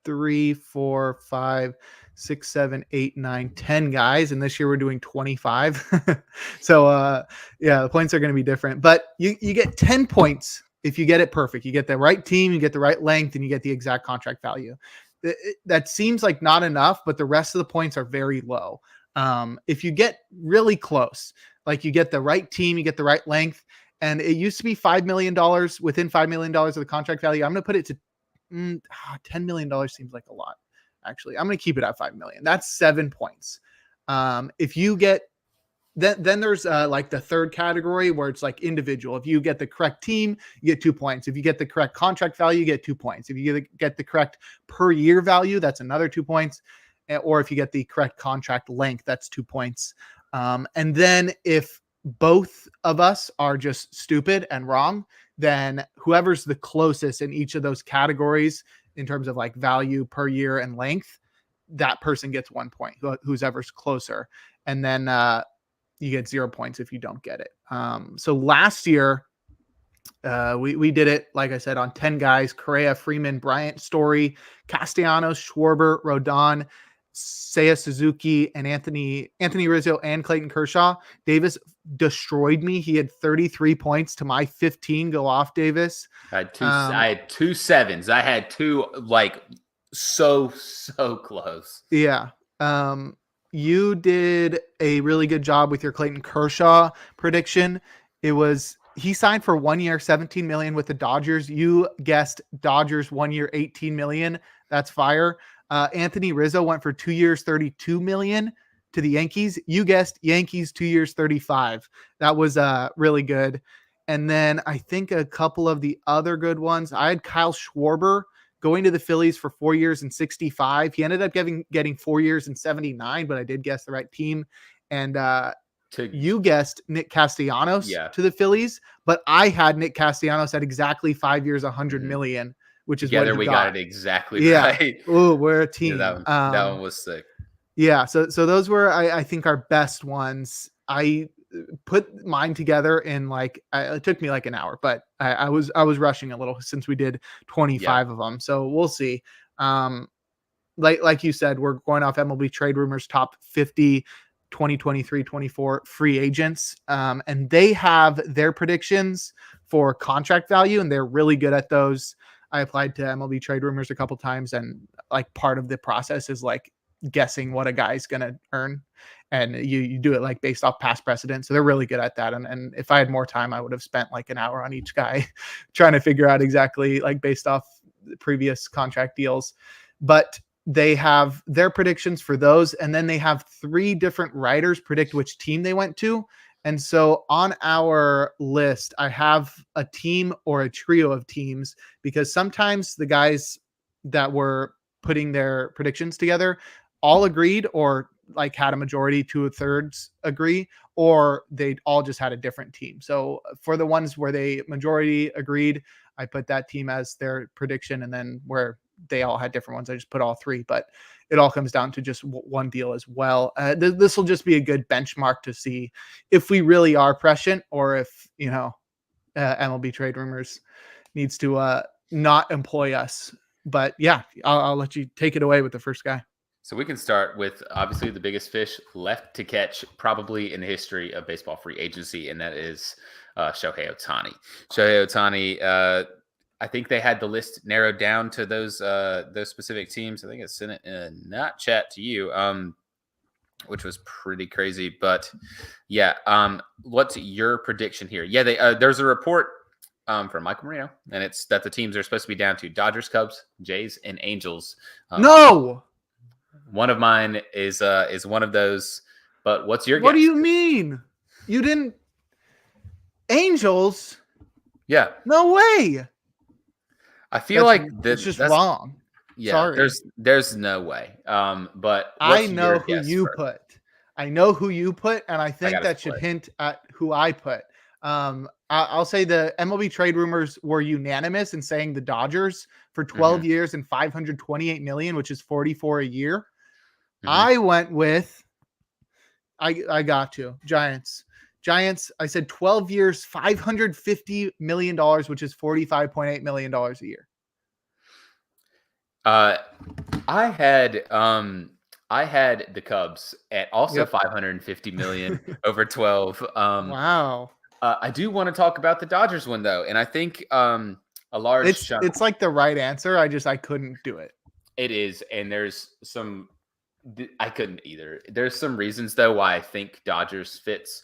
3, 4, 5, 6, 7, 8, 9, 10 guys. And this year we're doing 25. So the points are going to be different, but you get 10 points if you get it perfect. You get the right team, you get the right length, and you get the exact contract value. That seems like not enough, but the rest of the points are very low. If you get really close, like you get the right team, you get the right length, and it used to be $5 million within $5 million of the contract value. I'm going to put it to $10 million seems like a lot. Actually, I'm going to keep it at 5 million. That's 7 points. If you get, then there's like the third category where it's like individual. If you get the correct team, you get 2 points. If you get the correct contract value, you get 2 points. If you get the correct per year value, that's another 2 points. Or if you get the correct contract length, that's 2 points. And then if both of us are just stupid and wrong, then whoever's the closest in each of those categories in terms of like value per year and length, that person gets 1 point, who's ever's closer. And then you get 0 points if you don't get it. So last year we did it, like I said, on 10 guys: Correa, Freeman, Bryant, Story, Castellanos, Schwarber, Rodon, Seiya Suzuki, and Anthony Rizzo and Clayton Kershaw. Davis destroyed me. He had 33 points to my 15. Go off, Davis. I had two sevens. I had two like so close. Yeah. You did a really good job with your Clayton Kershaw prediction. He signed for 1 year, 17 million with the Dodgers. You guessed Dodgers 1 year, 18 million. That's fire. Anthony Rizzo went for 2 years, 32 million to the Yankees. You guessed Yankees 2 years, 35. That was really good. And then I think a couple of the other good ones, I had Kyle Schwarber going to the Phillies for 4 years and 65. He ended up getting 4 years and 79, but I did guess the right team. And you guessed Nick Castellanos to the Phillies, but I had Nick Castellanos at exactly 5 years, 100 million. Which is together what we got it exactly right. Oh, we're a team. Yeah, that one was sick. Yeah. So those were, I think, our best ones. I put mine together in like, it took me like an hour, but I was rushing a little since we did 25 of them. So we'll see. Like you said, we're going off MLB Trade Rumors top 50 2023-24 free agents. And they have their predictions for contract value, and they're really good at those. I applied to MLB Trade Rumors a couple times, and like part of the process is like guessing what a guy's going to earn, and you do it like based off past precedent. So they're really good at that. And if I had more time, I would have spent like an hour on each guy trying to figure out exactly like based off the previous contract deals. But they have their predictions for those. And then they have 3 different writers predict which team they went to. And so on our list, I have a team or a trio of teams, because sometimes the guys that were putting their predictions together all agreed, or like had a majority, 2/3 agree, or they all just had a different team. So for the ones where they majority agreed, I put that team as their prediction. And then where they all had different ones. I just put all three, but it all comes down to just one deal as well. This will just be a good benchmark to see if we really are prescient, or if, MLB Trade Rumors needs to not employ us. But yeah, I'll let you take it away with the first guy. So we can start with obviously the biggest fish left to catch probably in the history of baseball free agency, and that is Shohei Ohtani. Shohei Ohtani, I think they had the list narrowed down to those specific teams. I think I sent it in a not chat to you, which was pretty crazy. But yeah, what's your prediction here? Yeah, there's a report from Michael Marino, and it's that the teams are supposed to be down to Dodgers, Cubs, Jays, and Angels. No, one of mine is one of those. But what's your guess? What do you mean? You didn't Angels? Yeah. No way. I feel like it's just wrong. Yeah, sorry. There's no way. But I know who you put. I know who you put, and I think that should hint at who I put. I'll say the MLB Trade Rumors were unanimous in saying the Dodgers for 12 years and $528 million, which is 44 a year. I went with I got you. Giants. I said 12 years, $550 million, which is $45.8 million a year. I had the Cubs at also $550 million over 12. Wow. I do want to talk about the Dodgers one though, and I think a large it's like the right answer. I couldn't do it. It is, and there's some I couldn't either. There's some reasons though why I think Dodgers fits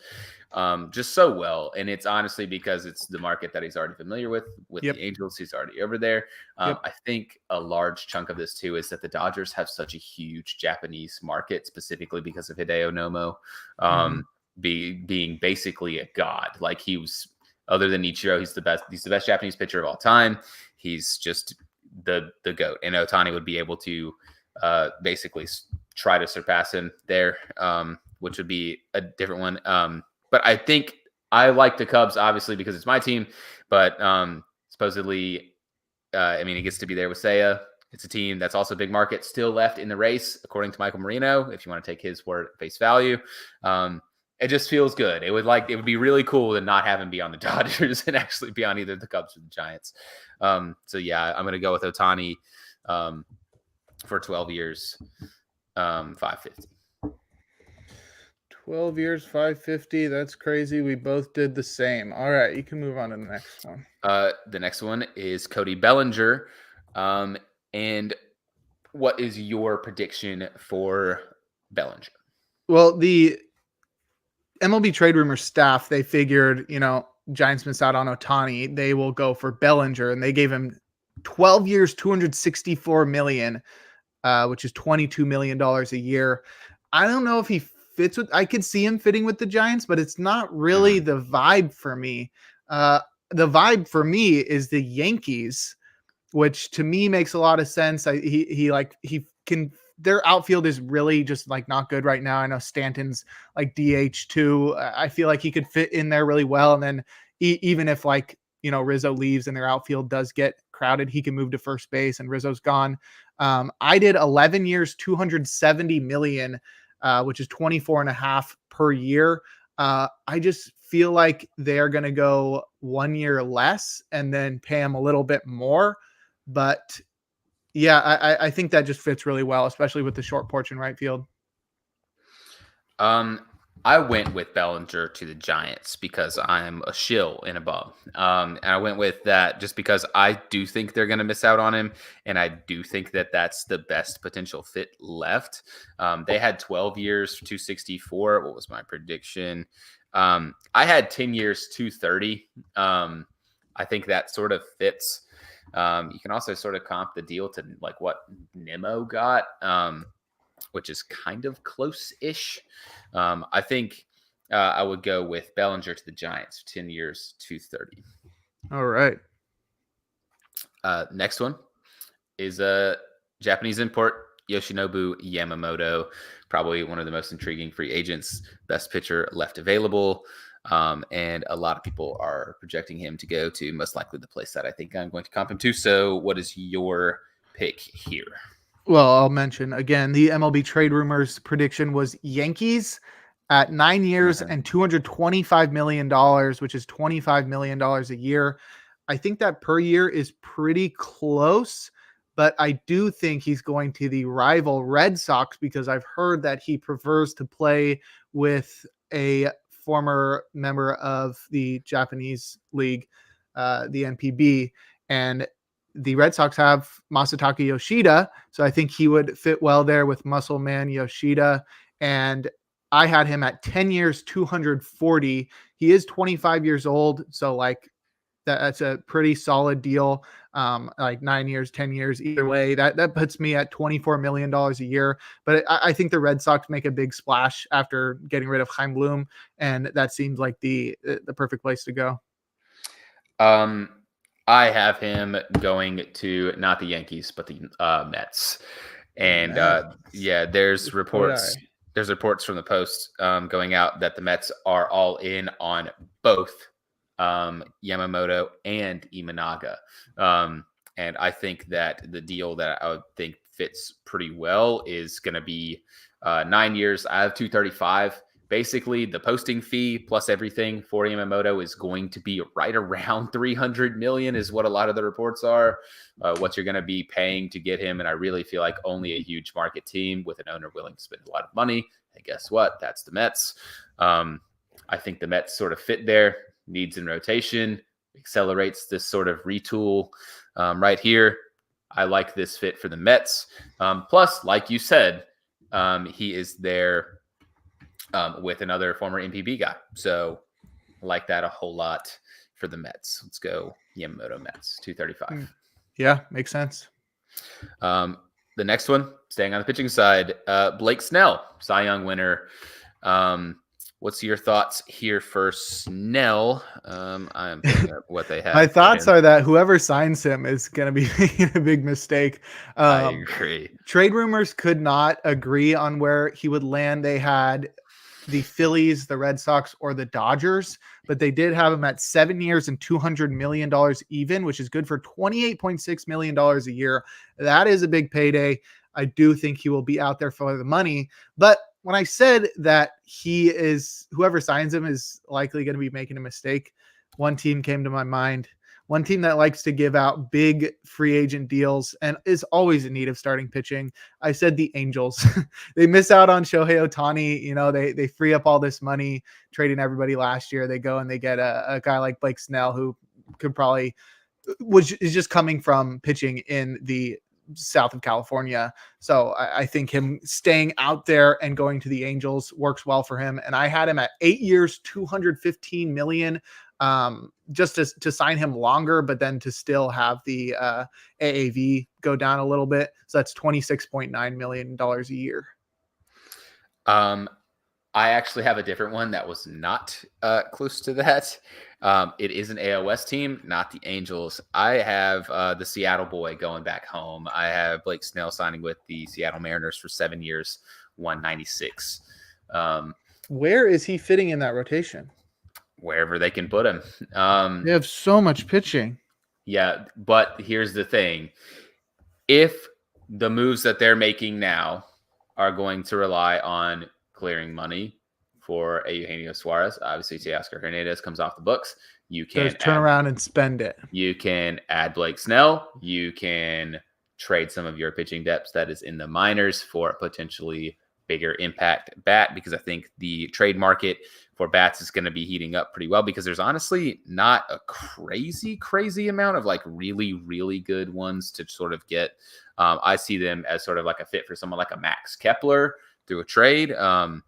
just so well, and it's honestly because it's the market that he's already familiar with the Angels. He's already over there. I think a large chunk of this too is that the Dodgers have such a huge Japanese market, specifically because of Hideo Nomo being basically a god. Like, he was, other than Ichiro, he's the best Japanese pitcher of all time. He's just the GOAT, and Ohtani would be able to basically try to surpass him there, which would be a different one. But I think I like the Cubs, obviously, because it's my team. But supposedly, he gets to be there with Seiya. It's a team that's also a big market still left in the race, according to Michael Marino, if you want to take his word at face value. It just feels good. It would be really cool to not have him be on the Dodgers and actually be on either the Cubs or the Giants. So yeah, I'm going to go with Ohtani for 12 years, 550. 12 years, 550. That's crazy. We both did the same. All right, you can move on to the next one. The next one is Cody Bellinger. And what is your prediction for Bellinger? Well, the MLB Trade Rumors staff, they figured, Giants missed out on Ohtani. They will go for Bellinger, and they gave him 12 years, $264 million, which is $22 million a year. I don't know if he fits with, I could see him fitting with the Giants, but it's not really the vibe for me. The vibe for me is the Yankees, which to me makes a lot of sense. Their outfield is really just like not good right now. I know Stanton's like DH too. I feel like he could fit in there really well. And then even if Rizzo leaves and their outfield does get crowded, he can move to first base and Rizzo's gone. I did 11 years, $270 million, which is 24.5 per year. I just feel like they're going to go 1 year less and then pay him a little bit more. But yeah, I think that just fits really well, especially with the short porch in right field. I went with Bellinger to the Giants because I'm a shill in a bum. And I went with that just because I do think they're going to miss out on him. And I do think that that's the best potential fit left. They had 12 years, 264. What was my prediction? I had 10 years, 230. I think that sort of fits. You can also sort of comp the deal to like what Nimmo got, which is kind of close-ish. I think I would go with Bellinger to the Giants, 10 years, 230. All right. Next one is a Japanese import, Yoshinobu Yamamoto, probably one of the most intriguing free agents, best pitcher left available. And a lot of people are projecting him to go to most likely the place that I think I'm going to comp him to. So what is your pick here? Well, I'll mention again, the MLB trade rumors prediction was Yankees at 9 years and $225 million, which is $25 million a year. I think that per year is pretty close, but I do think he's going to the rival Red Sox because I've heard that he prefers to play with a former member of the Japanese league, the NPB. And the Red Sox have Masataka Yoshida, so I think he would fit well there with Muscle Man Yoshida. And I had him at 10 years, 240. He is 25 years old, so like that's a pretty solid deal. Like 9 years, 10 years, either way, that puts me at $24 million a year. But I think the Red Sox make a big splash after getting rid of Chaim Bloom, and that seems like the perfect place to go. I have him going to not the Yankees, but the Mets. And yeah, there's reports from the Post going out that the Mets are all in on both Yamamoto and Imanaga. And I think that the deal that I would think fits pretty well is going to be 9 years. I have 235. Basically, the posting fee plus everything for Yamamoto is going to be right around $300 million is what a lot of the reports are, what you're going to be paying to get him. And I really feel like only a huge market team with an owner willing to spend a lot of money. And guess what? That's the Mets. I think the Mets sort of fit there, needs in rotation, accelerates this sort of retool right here. I like this fit for the Mets. Plus, like you said, he is there with another former NPB guy. So I like that a whole lot for the Mets. Let's go Yamamoto Mets, 235. Yeah, makes sense. The next one, staying on the pitching side, Blake Snell, Cy Young winner. What's your thoughts here for Snell? I'm pulling up what they have. My thoughts are that whoever signs him is going to be making a big mistake. I agree. Trade rumors could not agree on where he would land. They had the Phillies, the Red Sox, or the Dodgers, but they did have him at 7 years and $200 million even, which is good for $28.6 million a year. That is a big payday. I do think he will be out there for the money. But when I said that whoever signs him is likely going to be making a mistake, one team came to my mind. One team that likes to give out big free agent deals and is always in need of starting pitching. I said the Angels. They miss out on Shohei Ohtani. You know, they free up all this money trading everybody last year. They go and they get a guy like Blake Snell who could probably is just coming from pitching in the south of California. So I think him staying out there and going to the Angels works well for him. And I had him at 8 years, $215 million. Just to sign him longer, but then to still have the AAV go down a little bit. So that's $26.9 million a year. I actually have a different one that was not close to that. It is an AOS team, not the Angels. I have the Seattle boy going back home. I have Blake Snell signing with the Seattle Mariners for 7 years, 196. Where is he fitting in that rotation? Wherever they can put him. They have so much pitching. Yeah, but here's the thing. If the moves that they're making now are going to rely on clearing money for a Eugenio Suarez, obviously Teoscar Hernandez comes off the books. You can turn around and spend it. You can add Blake Snell. You can trade some of your pitching depth that is in the minors for a potentially bigger impact bat, because I think the trade market for bats is going to be heating up pretty well, because there's honestly not a crazy amount of like really, really good ones to sort of get. I see them as sort of like a fit for someone like a Max Kepler through a trade. And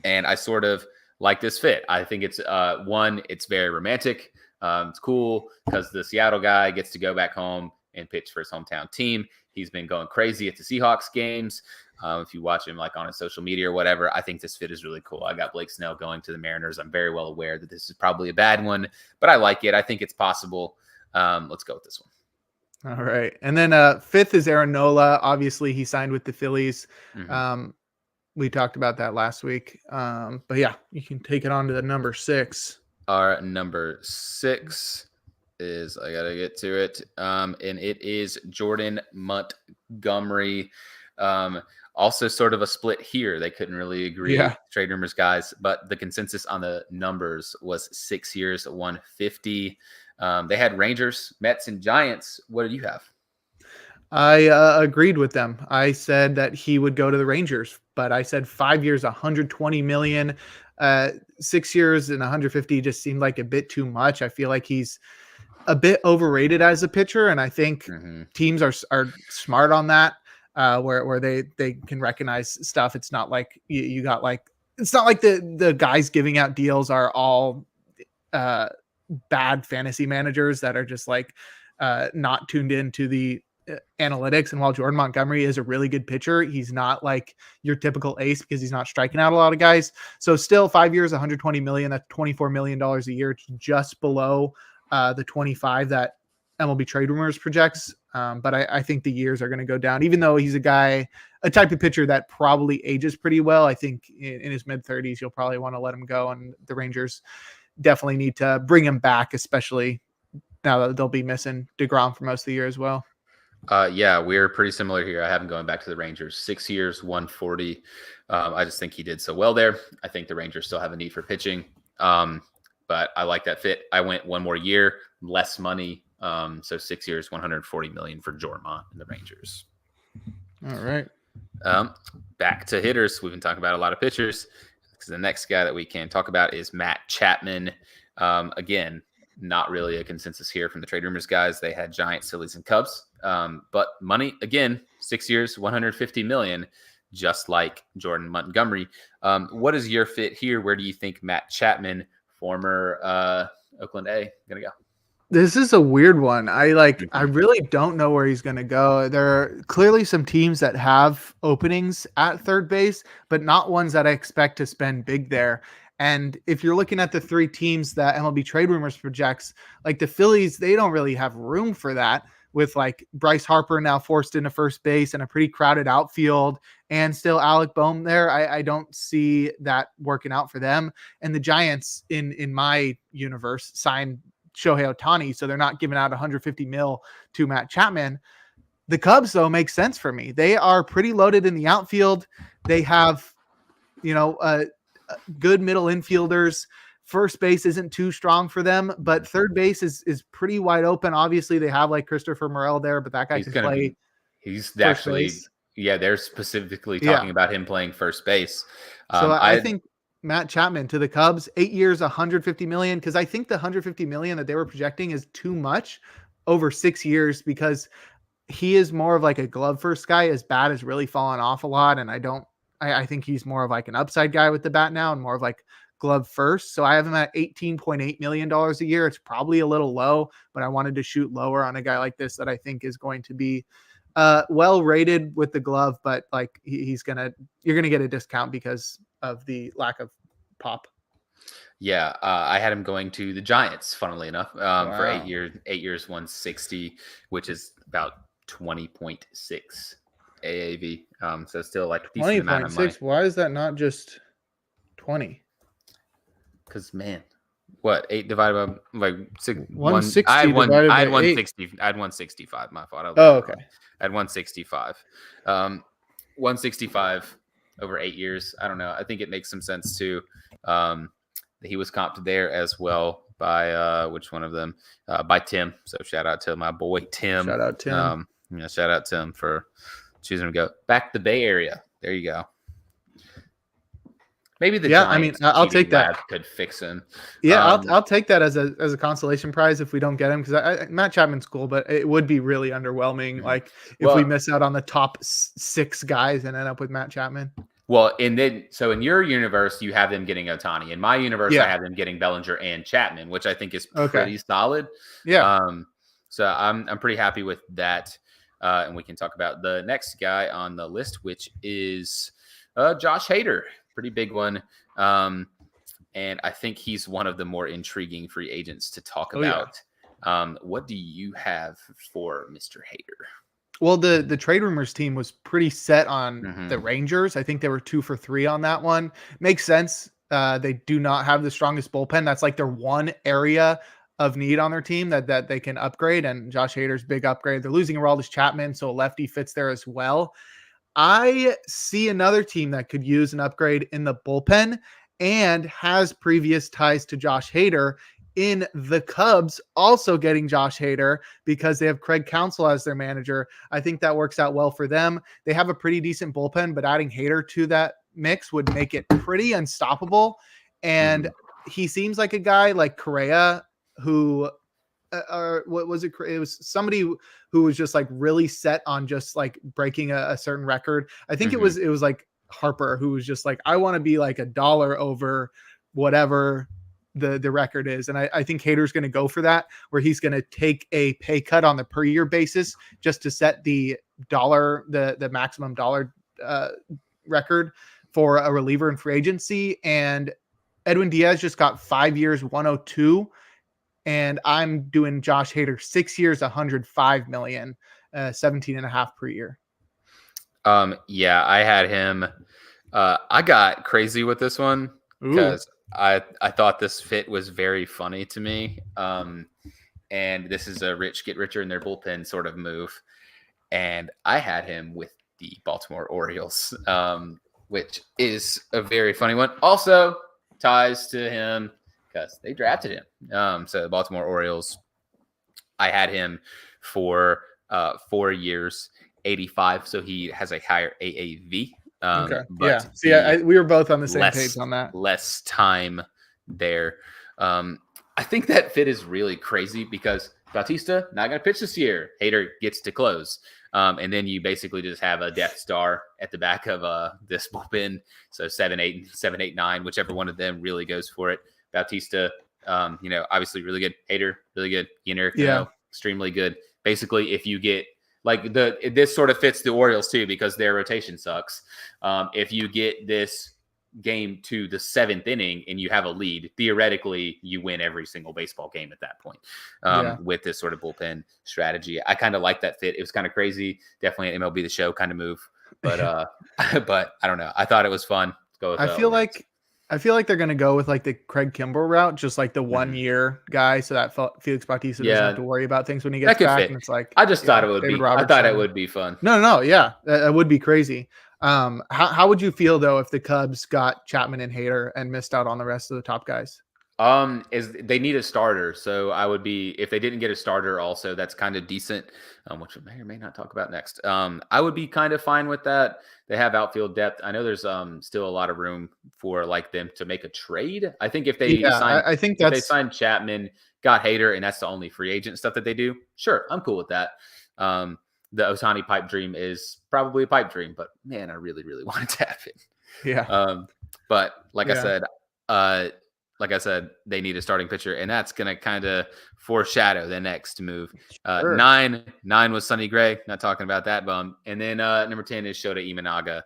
I sort of like this fit. I think it's it's very romantic. It's cool because the Seattle guy gets to go back home and pitch for his hometown team. He's been going crazy at the Seahawks games. If you watch him like on his social media or whatever, I think this fit is really cool. I got Blake Snell going to the Mariners. I'm very well aware that this is probably a bad one, but I like it. I think it's possible. Let's go with this one. All right. And then fifth is Aaron Nola. Obviously, he signed with the Phillies. Mm-hmm. We talked about that last week. But yeah, you can take it on to the number 6. Our number 6 is, I gotta get to it. And it is Jordan Montgomery. Also sort of a split here. They couldn't really agree, Yeah. trade rumors guys, but the consensus on the numbers was 6 years, 150. They had Rangers, Mets, and Giants. What did you have? I agreed with them. I said that he would go to the Rangers, but I said 5 years, 120 million. 6 years and 150 just seemed like a bit too much. I feel like he's a bit overrated as a pitcher, and I think teams are smart on that, where they can recognize stuff. It's not like you got like, it's not like the guys giving out deals are all bad fantasy managers that are just like not tuned into the analytics. And while Jordan Montgomery is a really good pitcher, he's not like your typical ace because he's not striking out a lot of guys. So still 5 years, 120 million, that's $24 million a year. It's just below the 25 that MLB Trade Rumors projects. But I think the years are going to go down, even though he's a type of pitcher that probably ages pretty well. I think in his mid 30s, you'll probably want to let him go. And the Rangers definitely need to bring him back, especially now that they'll be missing DeGrom for most of the year as well. Yeah, we're pretty similar here. I have him going back to the Rangers. 6 years, 140. I just think he did so well there. I think the Rangers still have a need for pitching. But I like that fit. I went 1 more year, less money. So 6 years, 140 million for Jormont and the Rangers. All right. Back to hitters. We've been talking about a lot of pitchers. The next guy that we can talk about is Matt Chapman. Again, not really a consensus here from the trade rumors guys. They had Giants, Phillies, and Cubs. But money, again, 6 years, 150 million, just like Jordan Montgomery. What is your fit here? Where do you think Matt Chapman, former Oakland A, gonna go? This is a weird one. I really don't know where he's going to go. There are clearly some teams that have openings at third base, but not ones that I expect to spend big there. And if you're looking at the 3 teams that MLB Trade Rumors projects, like the Phillies, they don't really have room for that, with like Bryce Harper now forced into first base and a pretty crowded outfield, and still Alec Boehm there. I don't see that working out for them. And the Giants in my universe signed Shohei Ohtani, so they're not giving out 150 mil to Matt Chapman. The Cubs, though, make sense for me. They are pretty loaded in the outfield. They have, good middle infielders. First base isn't too strong for them, but third base is pretty wide open. Obviously, they have like Christopher Morel there, but that guy can play. He's actually, they're specifically talking about him playing first base. So I think Matt Chapman to the Cubs, 8 years, 150 million. Because I think the 150 million that they were projecting is too much over 6 years, because he is more of like a glove first guy. His bat has really fallen off a lot. And I think he's more of like an upside guy with the bat now and more of like glove first. So I have him at $18.8 million a year. It's probably a little low, but I wanted to shoot lower on a guy like this that I think is going to be well rated with the glove, but like you're going to get a discount because of the lack of pop. Yeah, I had him going to the Giants, funnily enough, for 8 years, 160, which is about 20.6 AAV. So still like a decent amount of money. Why is that not just 20? Because man, what 8 divided by like 6? 160 I had divided by 160. I had 165. My fault. Okay. I had 165. 165 over 8 years. I don't know. I think it makes some sense too. He was comped there as well by which one of them? By Tim. So shout out to my boy Tim. Shout out Tim. Shout out Tim for choosing to go back to the Bay Area. There you go. Maybe the Giants, I'll take that. Could fix him. Yeah, I'll take that as a consolation prize if we don't get him, because Matt Chapman's cool, but it would be really underwhelming. Mm-hmm. Like if we miss out on the top 6 guys and end up with Matt Chapman. Well, so in your universe, you have them getting Ohtani. In my universe, I have them getting Bellinger and Chapman, which I think is pretty solid. Yeah. So I'm pretty happy with that. And we can talk about the next guy on the list, which is Josh Hader. Pretty big one. And I think he's one of the more intriguing free agents to talk about. Yeah. What do you have for Mr. Hader? Well, the trade rumors team was pretty set on the Rangers. I think they were 2 for 3 on that one. Makes sense. They do not have the strongest bullpen. That's like their one area of need on their team that they can upgrade, and Josh Hader's big upgrade. They're losing Aroldis Chapman, so a lefty fits there as well. I see another team that could use an upgrade in the bullpen and has previous ties to Josh Hader in the Cubs, also getting Josh Hader because they have Craig Counsell as their manager. I think that works out well for them. They have a pretty decent bullpen, but adding Hader to that mix would make it pretty unstoppable. And he seems like a guy like Correa who what was it? It was somebody who was just like really set on just like breaking a certain record. I think it was like Harper, who was just like, I want to be like $1 over whatever the record is. And I think Hader's going to go for that, where he's going to take a pay cut on the per year basis just to set the maximum dollar record for a reliever in free agency. And Edwin Diaz just got 5 years, 102. And I'm doing Josh Hader 6 years, 105 million, 17.5 per year. Yeah, I had him. I got crazy with this one because I thought this fit was very funny to me. And this is a rich get richer in their bullpen sort of move. And I had him with the Baltimore Orioles, which is a very funny one. Also ties to him because they drafted him. So the Baltimore Orioles, I had him for 4 years, 85. So he has a higher AAV. Okay. Yeah. See, we were both on the same page on that. Less time there. I think that fit is really crazy because Bautista not going to pitch this year. Hader gets to close. And then you basically just have a Death Star at the back of this bullpen. So 7, 8, 9, whichever one of them really goes for it. Bautista, obviously really good. Hader, really good. Yennier, extremely good. Basically, if you get like this sort of fits the Orioles too because their rotation sucks. If you get this game to the 7th inning and you have a lead, theoretically you win every single baseball game at that point with this sort of bullpen strategy. I kind of like that fit. It was kind of crazy. Definitely an MLB The Show kind of move, but but I don't know. I thought it was fun. Let's go with I feel like they're going to go with like the Craig Kimbrell route, just like the 1 year guy. So that Felix Bautista doesn't have to worry about things when he gets back. And it's like, I just thought it would be, I thought it would be fun. No. Yeah. That would be crazy. How would you feel though, if the Cubs got Chapman and Hader and missed out on the rest of the top guys? Is they need a starter. So I would be, if they didn't get a starter also, that's kind of decent, which we may or may not talk about next. I would be kind of fine with that. They have outfield depth. I know there's still a lot of room for like them to make a trade. I think if they they signed Chapman, got Hader, and that's the only free agent stuff that they do, sure, I'm cool with that. The Ohtani pipe dream is probably a pipe dream, but man, I really, really want it to happen. Yeah. But like I said, they need a starting pitcher, and that's going to kind of foreshadow the next move. Sure. 9 was Sonny Gray. Not talking about that bum. And then number 10 is Shota Imanaga,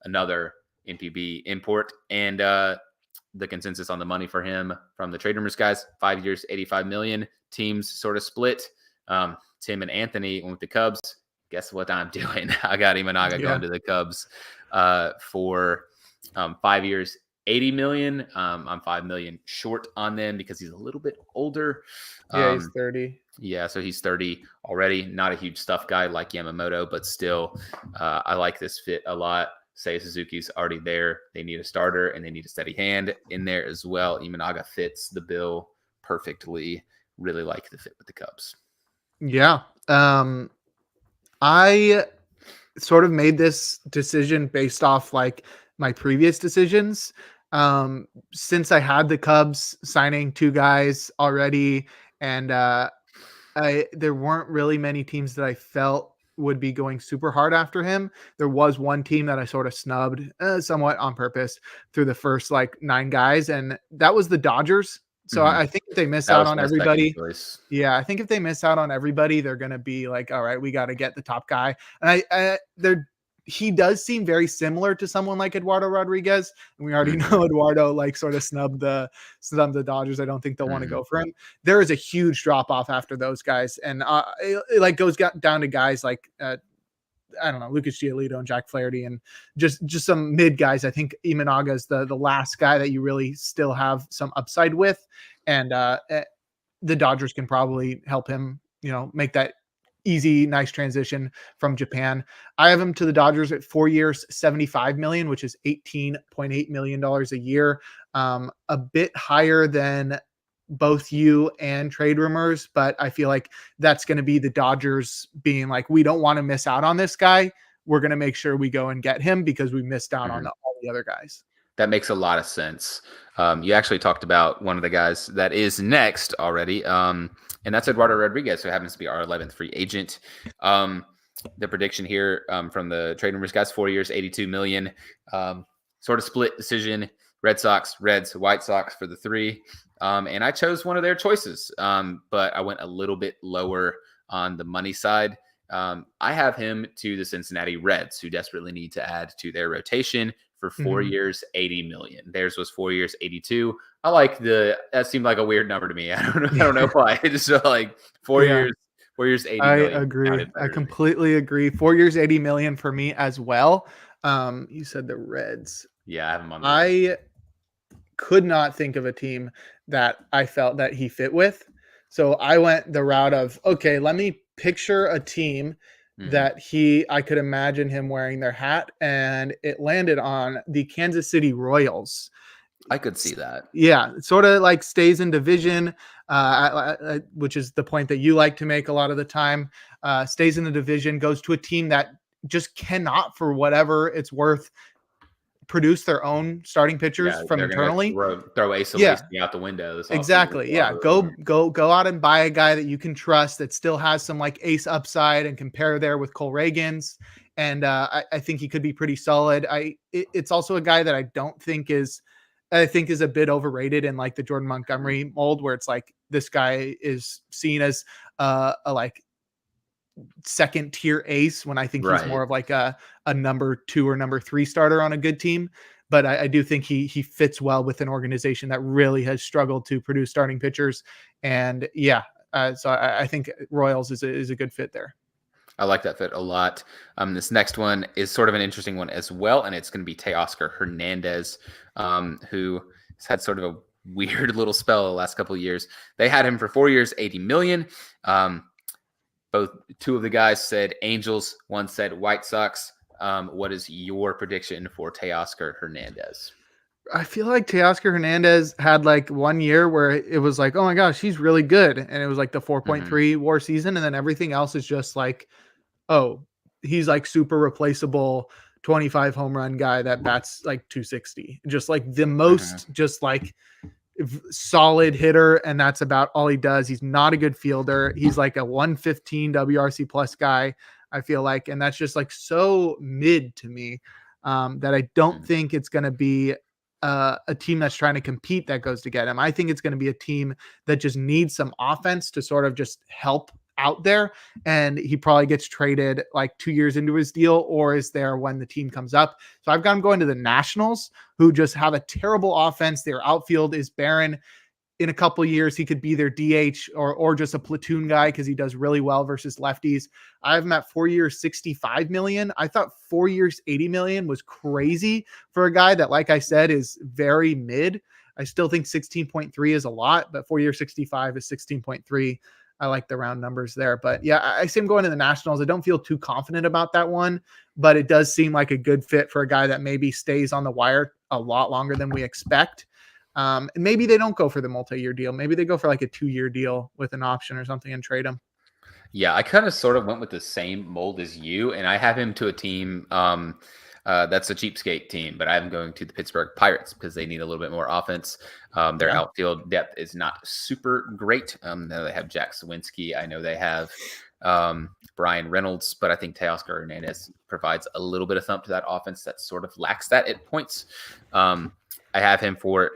another NPB import. And the consensus on the money for him from the Trade Rumors guys, 5 years, $85 million. Teams sort of split. Tim and Anthony went with the Cubs. Guess what I'm doing? I got Imanaga going to the Cubs for 5 years. $80 million. I'm $5 million short on them because he's a little bit older. Yeah, he's 30. Yeah, so he's 30 already. Not a huge stuff guy like Yamamoto, but still, I like this fit a lot. Seiya Suzuki's already there. They need a starter and they need a steady hand in there as well. Imanaga fits the bill perfectly. Really like the fit with the Cubs. Yeah. I sort of made this decision based off like my previous decisions. Since I had the Cubs signing 2 guys already, and there weren't really many teams that I felt would be going super hard after him. There was one team that I sort of snubbed somewhat on purpose through the first like 9 guys, and that was the Dodgers. So I think if they miss out on everybody, I think if they miss out on everybody, they're going to be like, all right, we got to get the top guy. And he does seem very similar to someone like Eduardo Rodriguez. And we already know Eduardo like sort of snubbed the Dodgers. I don't think they'll want to go for him. There is a huge drop off after those guys. And it like goes down to guys like, I don't know, Lucas Giolito and Jack Flaherty and just some mid guys. I think Imanaga is the last guy that you really still have some upside with. And the Dodgers can probably help him, make that easy, nice transition from Japan. I have him to the Dodgers at 4 years, 75 million, which is $18.8 million a year. A bit higher than both you and Trade Rumors, but I feel like that's going to be the Dodgers being like, we don't want to miss out on this guy. We're going to make sure we go and get him because we missed out on all the other guys. That makes a lot of sense. You actually talked about one of the guys that is next already, and that's Eduardo Rodriguez, who happens to be our 11th free agent. The prediction here from the Trade Rumors guys, 4 years, 82 million. Sort of split decision. Red Sox, Reds, White Sox for the 3. And I chose one of their choices, but I went a little bit lower on the money side. I have him to the Cincinnati Reds, who desperately need to add to their rotation for 4 years, 80 million. Theirs was 4 years, 82. I like that seemed like a weird number to me. I don't know why. I just felt like 4 years, 80 million. I agree. I completely agree. 4 years, 80 million for me as well. You said the Reds. Yeah, I have him on. I could not think of a team that I felt that he fit with. So I went the route of, okay, let me picture a team that I could imagine him wearing their hat, and it landed on the Kansas City Royals. I could see that. Yeah, it sort of like stays in division, which is the point that you like to make a lot of the time. Stays in the division, goes to a team that just cannot, for whatever it's worth, produce their own starting pitchers from internally. Throw Asa Lacy out the window. Exactly. Yeah. Go out and buy a guy that you can trust that still has some like ace upside and compare there with Cole Reagans. And I think he could be pretty solid. It's also a guy that I think is a bit overrated in like the Jordan Montgomery mold, where it's like this guy is seen as a like second tier ace when I think he's more of like a number 2 or number 3 starter on a good team. But I do think he fits well with an organization that really has struggled to produce starting pitchers. And so I think Royals is a good fit there. I like that fit a lot. This next one is sort of an interesting one as well, and it's going to be Teoscar Hernandez, who has had sort of a weird little spell the last couple of years. They had him for 4 years, 80 million. Both 2 of the guys said Angels, one said White Sox. What is your prediction for Teoscar Hernandez? I feel like Teoscar Hernandez had like 1 year where it was like, oh my gosh, he's really good. And it was like the 4.3 WAR season. And then everything else is just like, oh, he's like super replaceable 25 home run guy that bats like 260. Just like the most just like solid hitter, and that's about all he does. He's not a good fielder. He's like a 115 WRC plus guy, I feel like, and that's just like so mid to me that I don't think it's going to be a team that's trying to compete that goes to get him. I think it's going to be a team that just needs some offense to sort of just help out there, and he probably gets traded like 2 years into his deal or is there when the team comes up. So I've got him going to the Nationals, who just have a terrible offense. Their outfield is barren. In a couple of years, he could be their DH or just a platoon guy because he does really well versus lefties. I have him at 4 years, 65 million. I thought 4 years, 80 million was crazy for a guy that, like I said, is very mid. I still think 16.3 is a lot, but 4 years, 65 is 16.3. I like the round numbers there. But yeah, I see him going to the Nationals. I don't feel too confident about that one, but it does seem like a good fit for a guy that maybe stays on the wire a lot longer than we expect. And maybe they don't go for the multi-year deal. Maybe they go for like a 2-year deal with an option or something and trade him. Yeah, I kind of sort of went with the same mold as you, and I have him to a team that's a cheapskate team, but I'm going to the Pittsburgh Pirates because they need a little bit more offense. Their outfield depth is not super great. Now they have Jack Sawinski. I know they have Brian Reynolds, but I think Teoscar Hernandez provides a little bit of thump to that offense that sort of lacks that at points. I have him for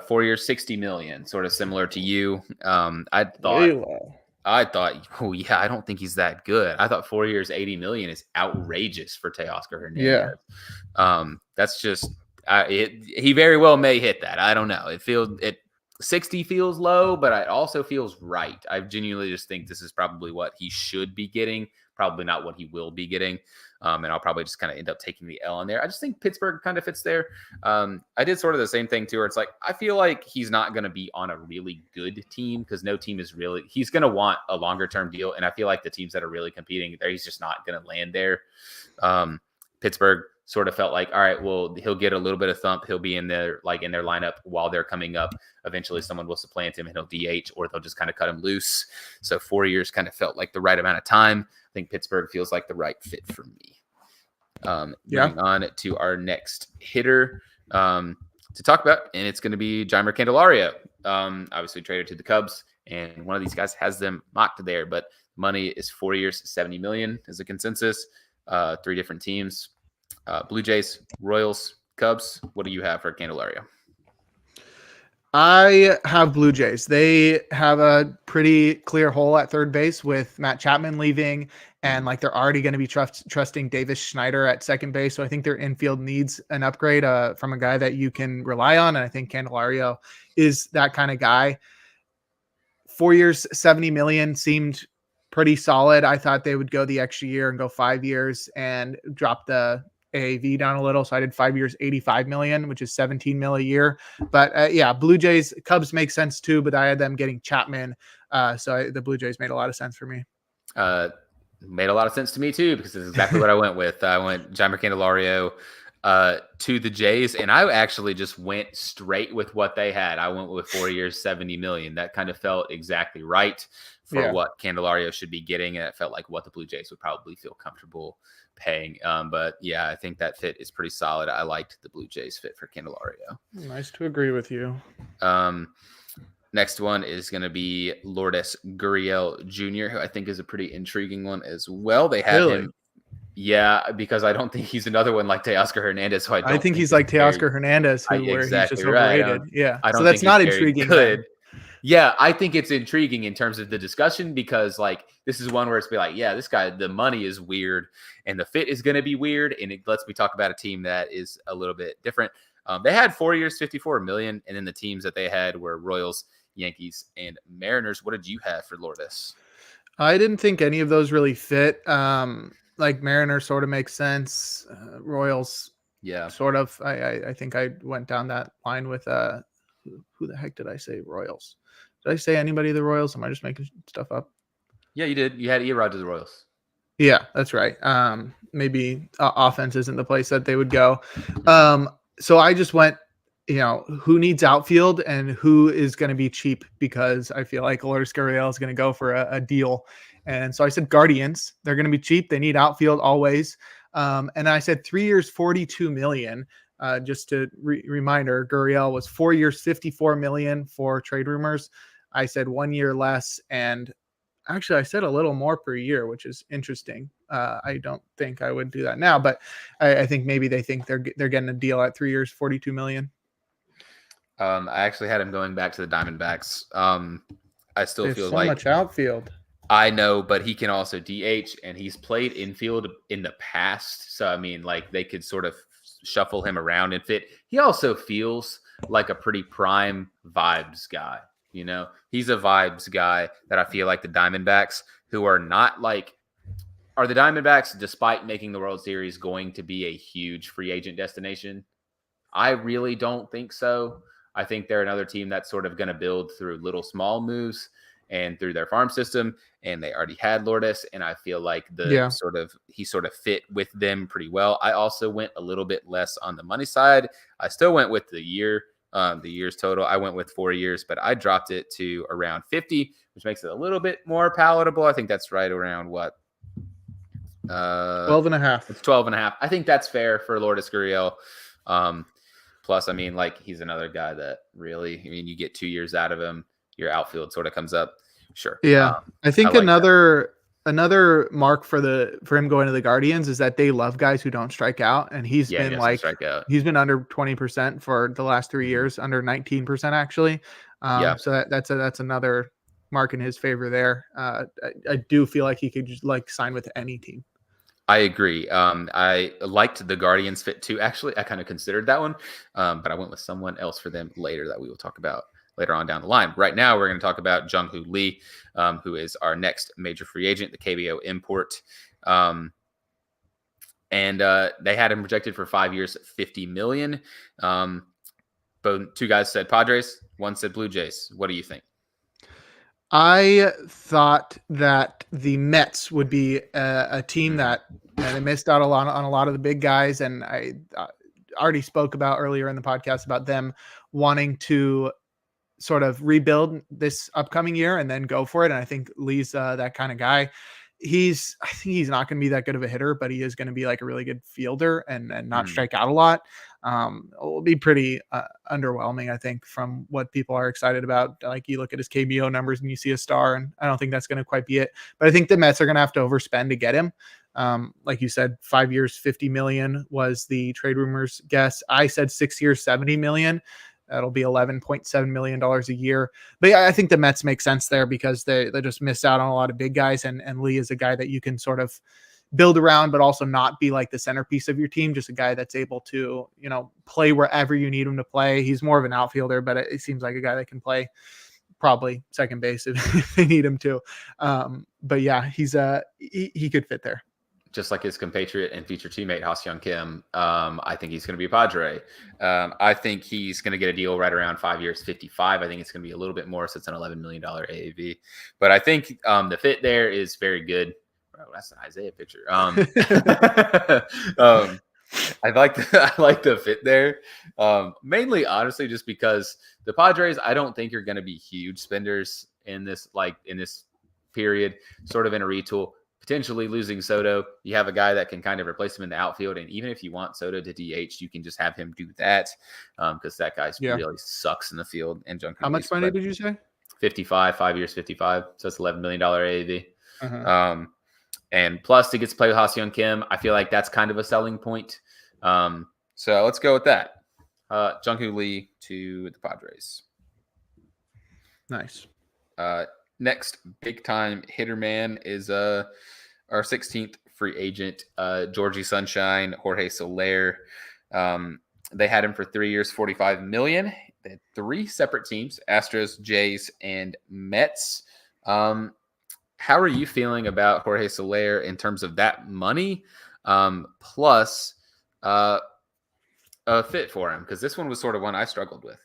4 years, 60 million, sort of similar to you. I thought, oh yeah, I don't think he's that good. I thought 4 years, 80 million is outrageous for Teoscar Hernandez. Yeah. That's just, he very well may hit that. I don't know. 60 feels low, but it also feels right. I genuinely just think this is probably what he should be getting. probably not what he will be getting. And I'll probably just kind of end up taking the L on there. I just think Pittsburgh kind of fits there. I did sort of the same thing too, where it's like, I feel like he's not going to be on a really good team because no team is really, he's going to want a longer term deal. And I feel like the teams that are really competing there, he's just not going to land there. Pittsburgh sort of felt like, all right, well, he'll get a little bit of thump. He'll be in their lineup while they're coming up. Eventually someone will supplant him and he'll DH, or they'll just kind of cut him loose. So 4 years kind of felt like the right amount of time. I think Pittsburgh feels like the right fit for me. Moving on to our next hitter to talk about, and it's going to be Jeimer Candelario. Obviously traded to the Cubs, and one of these guys has them mocked there, but money is 4 years, $70 million is a consensus. 3 different teams, Blue Jays, Royals, Cubs. What do you have for Candelario? I have Blue Jays. They have a pretty clear hole at third base with Matt Chapman leaving, and like they're already going to be trusting Davis Schneider at second base. So I think their infield needs an upgrade from a guy that you can rely on. And I think Candelario is that kind of guy. 4 years, $70 million seemed pretty solid. I thought they would go the extra year and go 5 years and drop the AAV down a little. So I did 5 years, $85 million, which is $17 million a year. But yeah, Blue Jays, Cubs make sense too, but I had them getting Chapman. The Blue Jays made a lot of sense for me. Made a lot of sense to me too, because this is exactly what I went with. I went Jeimer Candelario to the Jays, and I actually just went straight with what they had. I went with 4 years, $70 million. That kind of felt exactly right for what Candelario should be getting, and it felt like what the Blue Jays would probably feel comfortable paying. But yeah, I think that fit is pretty solid. I liked the Blue Jays fit for Candelario. Nice to agree with you. Next one is going to be Lourdes Gurriel Jr., who I think is a pretty intriguing one as well. They have him. Yeah, because I don't think he's another one like Teoscar Hernandez. So I think he's like Teoscar Hernandez, where he's just overrated. So that's not intriguing. Good. Yeah, I think it's intriguing in terms of the discussion, because like this is one where it's be like, yeah, this guy, the money is weird and the fit is going to be weird. And it lets me talk about a team that is a little bit different. They had 4 years, $54 million. And then the teams that they had were Royals, Yankees, and Mariners. What did you have for Lourdes? I didn't think any of those really fit. Like Mariners sort of makes sense. Royals, sort of. I think I went down that line with who the heck did I say? Royals. Did I say anybody of the Royals? Am I just making stuff up? Yeah, you did. You had Erod to the Royals. Yeah, that's right. Maybe offense isn't the place that they would go. So I just went, who needs outfield and who is going to be cheap, because I feel like Lourdes Gurriel is going to go for a deal. And so I said Guardians. They're going to be cheap. They need outfield always. And I said 3 years, $42 million. Just to reminder, Gurriel was 4 years, $54 million for trade rumors. I said 1 year less, and actually I said a little more per year, which is interesting. I don't think I would do that now, but I think maybe they think they're getting a deal at 3 years, $42 million. I actually had him going back to the Diamondbacks. I still feel so like much outfield. I know, but he can also DH, and he's played infield in the past. So I mean, like they could sort of shuffle him around and fit. He also feels like a pretty prime vibes guy. He's a vibes guy that I feel like the Diamondbacks, who are not like, are the Diamondbacks, despite making the World Series, going to be a huge free agent destination? I really don't think so. I think they're another team that's sort of going to build through little small moves and through their farm system. And they already had Lourdes, and I feel like he sort of fit with them pretty well. I also went a little bit less on the money side. I still went with the years total. I went with 4 years, but I dropped it to around 50, which makes it a little bit more palatable. I think that's right around what? 12 and a half. It's 12 and a half. I think that's fair for Lourdes Gurriel. Plus, I mean, like he's another guy that really, you get 2 years out of him, your outfield sort of comes up. Sure. Yeah. I think another mark for him going to the Guardians is that they love guys who don't strike out. And he's been under 20% for the last 3 years, under 19% actually. So that's another mark in his favor there. I do feel like he could just sign with any team. I agree. I liked the Guardians fit too. Actually, I kind of considered that one, but I went with someone else for them later that we will talk about later on down the line. Right now, we're going to talk about Jung-Hoo Lee, who is our next major free agent, the KBO import. And they had him projected for 5 years, $50 million. Both two guys said Padres, one said Blue Jays. What do you think? I thought that the Mets would be a team that they missed out on a lot of the big guys, and I already spoke about earlier in the podcast about them wanting to sort of rebuild this upcoming year and then go for it. And I think Lee's that kind of guy. I think he's not going to be that good of a hitter, but he is going to be like a really good fielder and not strike out a lot. It will be pretty underwhelming, I think, from what people are excited about. Like you look at his KBO numbers and you see a star, and I don't think that's going to quite be it. But I think the Mets are going to have to overspend to get him. Like you said, 5 years, 50 million was the trade rumors guess. I said 6 years, 70 million. That'll be $11.7 million a year. But yeah, I think the Mets make sense there because they just missed out on a lot of big guys. And Lee is a guy that you can sort of build around, but also not be like the centerpiece of your team. Just a guy that's able to, play wherever you need him to play. He's more of an outfielder, but it seems like a guy that can play probably second base if they need him to. But yeah, he could fit there. Just like his compatriot and future teammate Ha-Seong Kim, I think he's going to be a Padre. I think he's going to get a deal right around 5 years, 55. I think it's going to be a little bit more, so it's an $11 million AAV. But I think the fit there is very good. Oh, that's an Isaiah picture. I like the fit there. Mainly, honestly, just because the Padres, I don't think are going to be huge spenders in this period, sort of in a retool. Potentially losing Soto, you have a guy that can kind of replace him in the outfield. And even if you want Soto to DH, you can just have him do that because that guy really sucks in the field. And how much money did you say? 55, 5 years, 55. So it's $11 million AAV. Uh-huh. And plus, he gets to play with Ha-Seong Kim. I feel like that's kind of a selling point. So let's go with that. Jung-Hoo Lee to the Padres. Nice. Next big time hitter man is our 16th free agent, Georgie Sunshine, Jorge Soler. They had him for 3 years, $45 million. They had three separate teams: Astros, Jays, and Mets. How are you feeling about Jorge Soler in terms of that money, plus a fit for him? Because this one was sort of one I struggled with.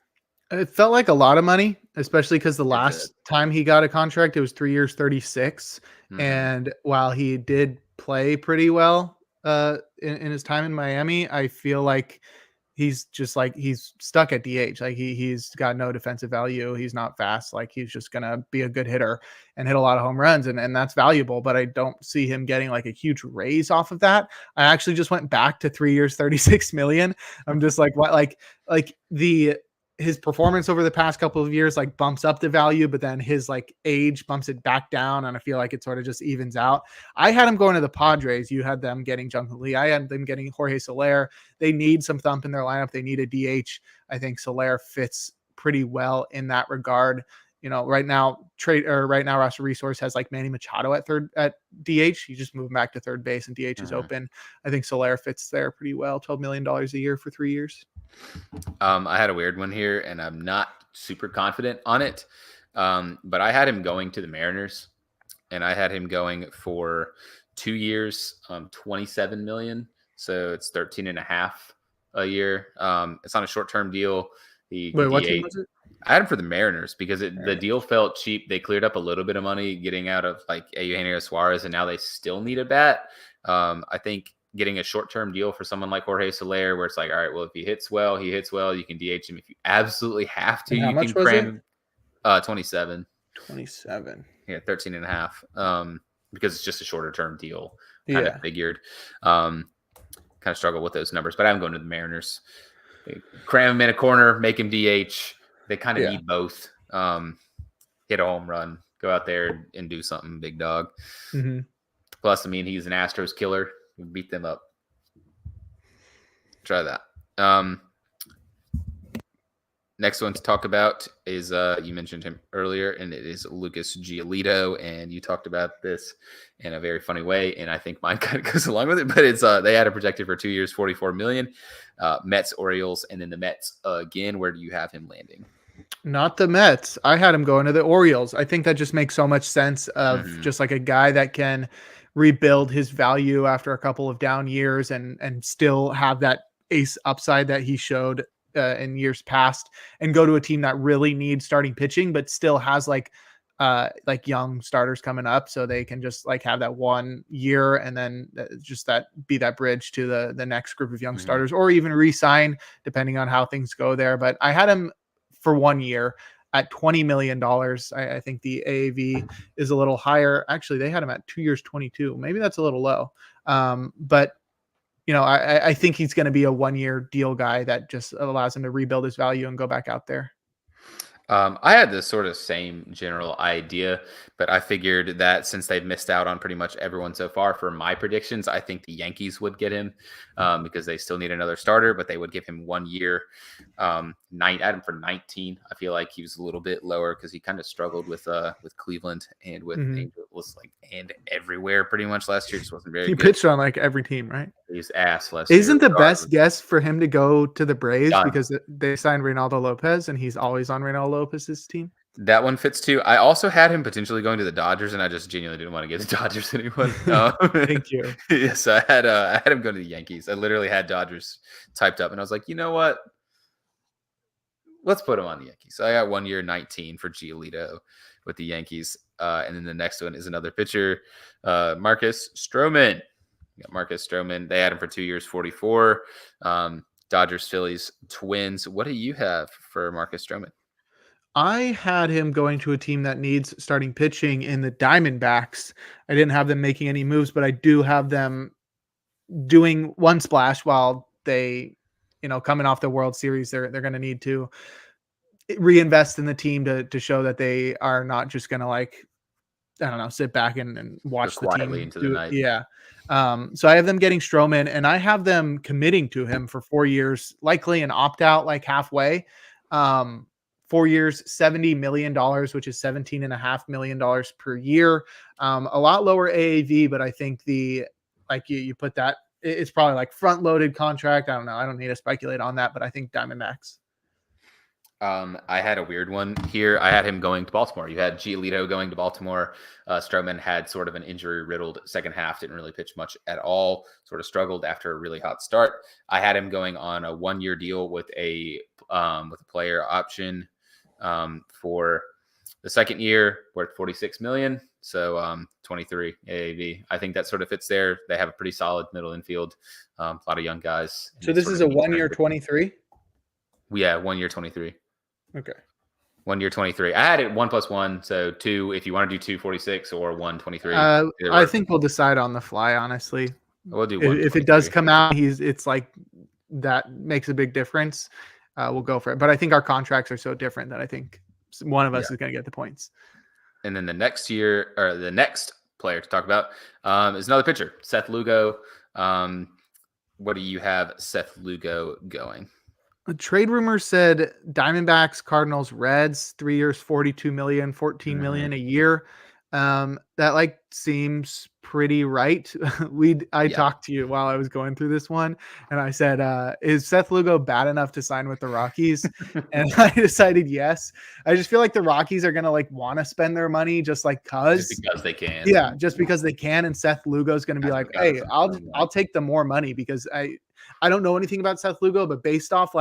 It felt like a lot of money, especially because the last time he got a contract, it was 3 years, 36. Mm-hmm. And while he did play pretty well in his time in Miami, I feel like he's stuck at DH. Like he's got no defensive value. He's not fast. Like he's just going to be a good hitter and hit a lot of home runs. And that's valuable, but I don't see him getting like a huge raise off of that. I actually just went back to 3 years, 36 million. I'm just like, what, like his performance over the past couple of years like bumps up the value, but then his like age bumps it back down. And I feel like it sort of just evens out. I had him going to the Padres. You had them getting Jung-Hoo Lee. I had them getting Jorge Soler. They need some thump in their lineup. They need a DH. I think Soler fits pretty well in that regard. Right now Roster Resource has like Manny Machado at DH. You just move him back to third base and DH is open. I think Soler fits there pretty well. $12 million a year for 3 years. I had a weird one here and I'm not super confident on it. But I had him going to the Mariners and I had him going for 2 years, 27 million. So it's 13.5 a year. It's on a short-term deal. Wait, what team was it? I had him for the Mariners because the deal felt cheap. They cleared up a little bit of money getting out of like Eugenio Suarez, and now they still need a bat. I think getting a short-term deal for someone like Jorge Soler, where it's like, all right, well, if he hits well, he hits well. You can DH him if you absolutely have to. You can cram 27. 27. Yeah, 13.5. Because it's just a shorter-term deal. Kind of figured. Kind of struggle with those numbers, but I'm going to the Mariners. They cram him in a corner, make him DH. They kind of need both. Hit a home run, go out there and do something, big dog. Mm-hmm. Plus, I mean, he's an Astros killer. We beat them up. Try that. Next one to talk about is you mentioned him earlier, and it is Lucas Giolito, and you talked about this in a very funny way, and I think mine kind of goes along with it. But it's they had it projected for 2 years, $44 million. Mets, Orioles, and then the Mets again. Where do you have him landing? Not the Mets. I had him going to the Orioles. I think that just makes so much sense of just like a guy that can rebuild his value after a couple of down years and still have that ace upside that he showed in years past, and go to a team that really needs starting pitching, but still has like young starters coming up, so they can just like have that 1 year and then just that be that bridge to the next group of young starters, or even re-sign depending on how things go there. But I had him for 1 year at $20 million. I think the AAV is a little higher. Actually, they had him at 2 years, 22. Maybe that's a little low. But I think he's going to be a 1 year deal guy that just allows him to rebuild his value and go back out there. I had this sort of same general idea, but I figured that since they've missed out on pretty much everyone so far, for my predictions, I think the Yankees would get him because they still need another starter, but they would give him 1 year. At him for 19. I feel like he was a little bit lower because he kind of struggled with Cleveland and with Angels, and everywhere pretty much last year. Just wasn't very He good. pitched on like every team, right? He's ass last year. Isn't the best guess for him to go to the Braves Done. because they signed Reynaldo Lopez and he's always on Reynaldo Lopez's team? That one fits too. I also had him potentially going to the Dodgers, and I just genuinely didn't want to give the Dodgers anyone. Thank you. Yes, I had him go to the Yankees. I literally had Dodgers typed up, and I was like, you know what? Let's put him on the Yankees. So I got 1 year, 19 for Giolito with the Yankees. And then the next one is another pitcher, Marcus Stroman. You got Marcus Stroman. They had him for 2 years, 44. Dodgers, Phillies, Twins. What do you have for Marcus Stroman? I had him going to a team that needs starting pitching in the Diamondbacks. I didn't have them making any moves, but I do have them doing one splash while they, coming off the World Series. They're going to need to reinvest in the team to show that they are not just going to sit back and watch the team into the night. Yeah. So I have them getting Stroman, and I have them committing to him for 4 years, likely an opt-out like halfway. 4 years, $70 million, which is $17.5 million per year. A lot lower AAV, but I think you put that, it's probably like front-loaded contract. I don't know. I don't need to speculate on that, but I think Diamondbacks. I had a weird one here. I had him going to Baltimore. You had Giolito going to Baltimore. Stroman had sort of an injury-riddled second half, didn't really pitch much at all, sort of struggled after a really hot start. I had him going on a 1 year deal with a player option for the second year, worth $46 million. So 23 AAV. I think that sort of fits there. They have a pretty solid middle infield, a lot of young guys. So this is a 1 year 23? Yeah, 1 year 23. Okay. 1 year 23. I had it 1 + 1, so 2 if you want to do 246 or 123. I think we'll decide on the fly, honestly. We'll do if it does come out, it's like that makes a big difference. We'll go for it. But I think our contracts are so different that I think one of us is going to get the points. And then the next player to talk about is another pitcher, Seth Lugo. What do you have Seth Lugo going? A trade rumor said Diamondbacks, Cardinals, Reds, 3 years, $42 million, $14 million a year. That seems pretty right. I talked to you while I was going through this one, and I said, is Seth Lugo bad enough to sign with the Rockies? And I decided yes. I just feel like the Rockies are going to want to spend their money just because they can. Yeah, just because they can. And Seth Lugo is going to be like, hey, I'll take the more money because I don't know anything about Seth Lugo, but based off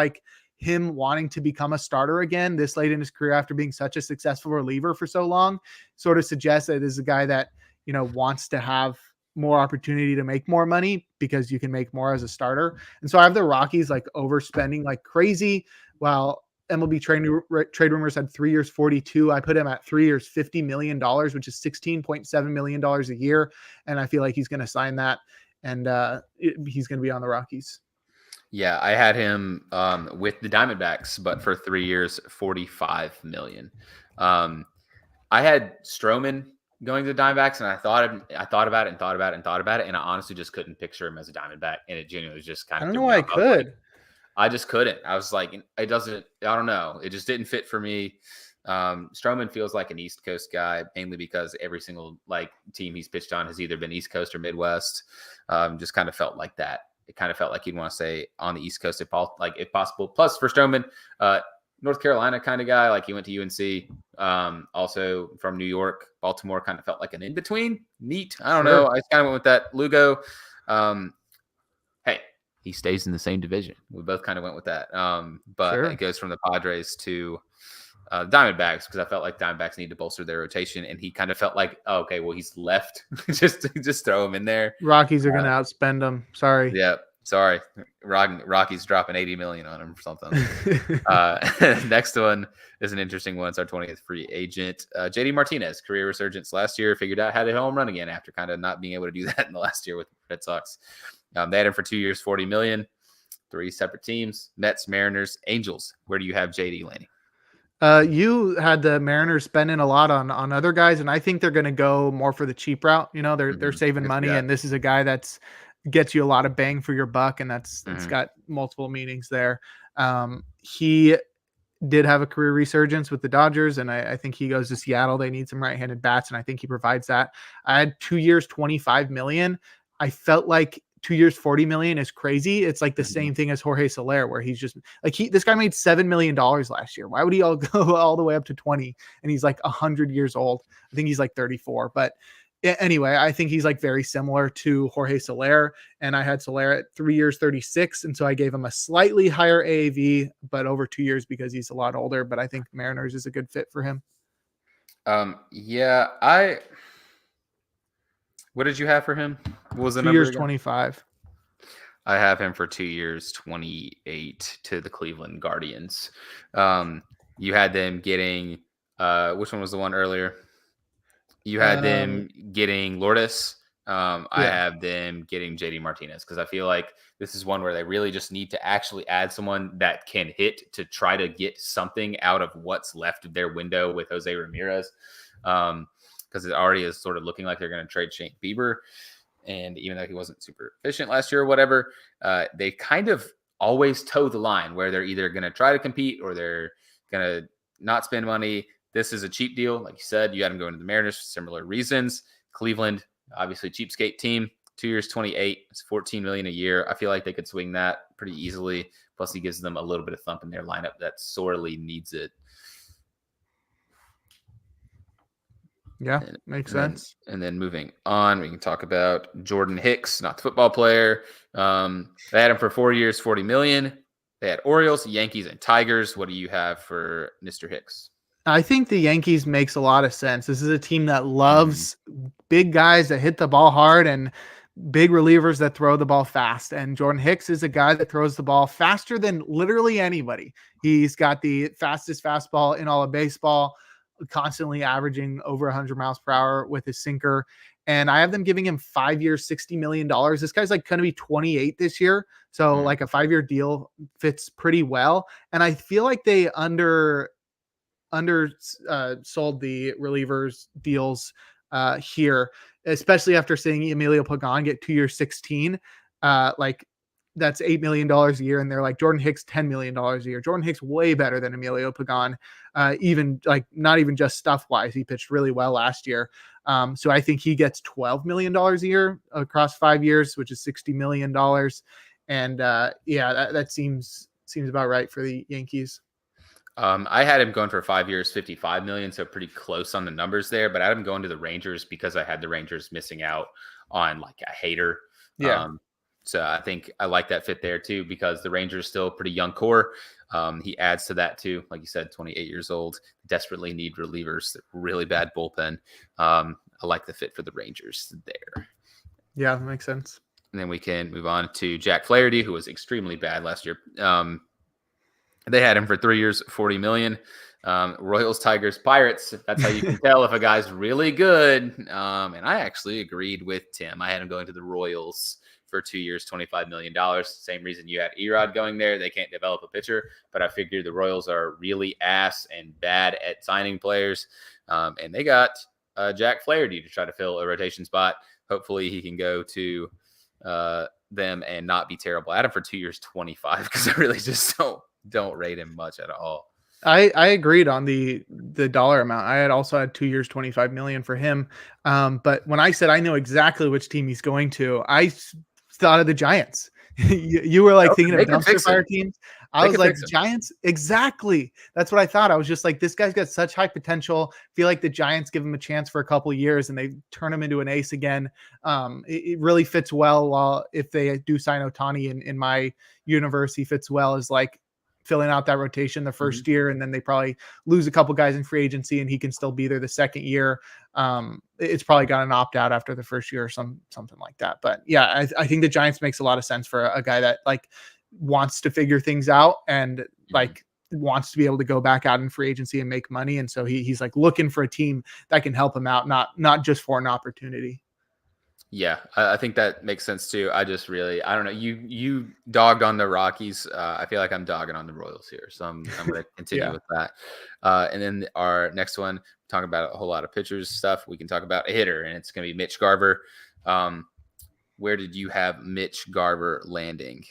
him wanting to become a starter again this late in his career after being such a successful reliever for so long, sort of suggests that this is a guy that, wants to have more opportunity to make more money because you can make more as a starter. And so I have the Rockies overspending like crazy, while MLB trade rumors had 3 years, 42. I put him at 3 years, $50 million, which is $16.7 million a year. And I feel like he's going to sign that, and he's going to be on the Rockies. Yeah, I had him with the Diamondbacks, but for 3 years, $45 million. I had Stroman going to the Diamondbacks, and I thought about it, and I honestly just couldn't picture him as a Diamondback, and it genuinely was just kind of. I don't know why I could. I just couldn't. I was like, it doesn't. I don't know. It just didn't fit for me. Stroman feels like an East Coast guy, mainly because every single team he's pitched on has either been East Coast or Midwest. Just kind of felt like that. It kind of felt like he'd want to stay on the East Coast if possible. Plus, for Stroman, North Carolina kind of guy. Like he went to UNC, also from New York. Baltimore kind of felt like an in-between. Neat. I don't know. I just kind of went with that. Lugo, hey, he stays in the same division. We both kind of went with that. But it goes from the Padres to Diamondbacks because I felt like Diamondbacks need to bolster their rotation, and he kind of felt like, oh, okay, well, he's left. just throw him in there. Rockies are going to outspend him. Sorry. Yeah. Sorry, Rocky's dropping $80 million on him or something. Next one is an interesting one. It's our 20th free agent, JD Martinez, career resurgence last year. Figured out how to hit home run again after kind of not being able to do that in the last year with the Red Sox. They had him for 2 years, $40 million. 3 separate teams: Mets, Mariners, Angels. Where do you have JD landing? You had the Mariners spending a lot on other guys, and I think they're going to go more for the cheap route. You know, they're saving money, and this is a guy that's gets you a lot of bang for your buck, and it's got multiple meanings there. He did have a career resurgence with the Dodgers, and I think he goes to Seattle. They need some right-handed bats, and I think he provides that. I had 2 years, $25 million. I felt like 2 years, $40 million is crazy. It's like the same thing as Jorge Soler, where he's just like, this guy made $7 million last year. Why would he go all the way up to 20? And he's like 100 years old. I think he's like 34, but anyway, I think he's like very similar to Jorge Soler, and I had Soler at 3 years, 36. And so I gave him a slightly higher AAV, but over 2 years because he's a lot older, but I think Mariners is a good fit for him. What did you have for him? What was the 2 years, 25. I have him for 2 years, 28 to the Cleveland Guardians. You had them getting, which one was the one earlier? You had them getting Lourdes. I have them getting JD Martinez because I feel like this is one where they really just need to actually add someone that can hit to try to get something out of what's left of their window with Jose Ramirez. Because it already is sort of looking like they're going to trade Shane Bieber. And even though he wasn't super efficient last year or whatever, they kind of always toe the line where they're either going to try to compete or they're going to not spend money. This is a cheap deal. Like you said, you had him going to the Mariners for similar reasons. Cleveland, obviously cheapskate team, 2 years, 28. It's $14 million a year. I feel like they could swing that pretty easily. Plus he gives them a little bit of thump in their lineup that sorely needs it. Yeah, makes sense. And then moving on, we can talk about Jordan Hicks, not the football player. They had him for 4 years, $40 million. They had Orioles, Yankees, and Tigers. What do you have for Mr. Hicks? I think the Yankees makes a lot of sense. This is a team that loves big guys that hit the ball hard and big relievers that throw the ball fast. And Jordan Hicks is a guy that throws the ball faster than literally anybody. He's got the fastest fastball in all of baseball, constantly averaging over 100 miles per hour with his sinker. And I have them giving him 5 years, $60 million. This guy's like going to be 28 this year. So like a 5-year deal fits pretty well. And I feel like they sold the relievers deals here, especially after seeing Emilio Pagan get 2 years, 16. Like that's $8 million a year. And they're like, Jordan Hicks, $10 million a year. Jordan Hicks way better than Emilio Pagan, even like not even just stuff wise. He pitched really well last year. So I think he gets $12 million a year across 5 years, which is $60 million. And that seems about right for the Yankees. I had him going for 5 years, $55 million, so pretty close on the numbers there. But I had him going to the Rangers because I had the Rangers missing out on like a hater. Yeah. So I think I like that fit there too because the Rangers still a pretty young core. He adds to that too, like you said, 28 years old, desperately need relievers, really bad bullpen. I like the fit for the Rangers there. Yeah, that makes sense. And then we can move on to Jack Flaherty, who was extremely bad last year. They had him for 3 years, $40 million. Royals, Tigers, Pirates. That's how you can tell if a guy's really good. And I actually agreed with Tim. I had him going to the Royals for 2 years, $25 million. Same reason you had Erod going there. They can't develop a pitcher, but I figured the Royals are really ass and bad at signing players. And they got Jack Flaherty to try to fill a rotation spot. Hopefully he can go to them and not be terrible. I had him for 2 years, 25, because I really just don't rate him much at all. I agreed on the dollar amount. I had also had 2 years, $25 million for him. But when I said I know exactly which team he's going to, I thought of the Giants. You were like thinking of They can dumpster fix fire him. teams. I They was can like fix him. Giants. Exactly. That's what I thought. I was just like, this guy's got such high potential. Feel like the Giants give him a chance for a couple of years and they turn him into an ace again. It really fits well. While if they do sign Otani in my universe, he fits well as like filling out that rotation the first year, and then they probably lose a couple guys in free agency, and he can still be there the second year. It's probably got an opt out after the first year or something like that. But yeah, I think the Giants makes a lot of sense for a guy that like wants to figure things out and like wants to be able to go back out in free agency and make money. And so he's like looking for a team that can help him out, not just for an opportunity. Yeah, I think that makes sense too. I just really, I don't know. You dogged on the Rockies. I feel like I'm dogging on the Royals here, so I'm going to continue Yeah. with that. And then our next one, talking about a whole lot of pitchers stuff. We can talk about a hitter, and it's going to be Mitch Garver. Where did you have Mitch Garver landing?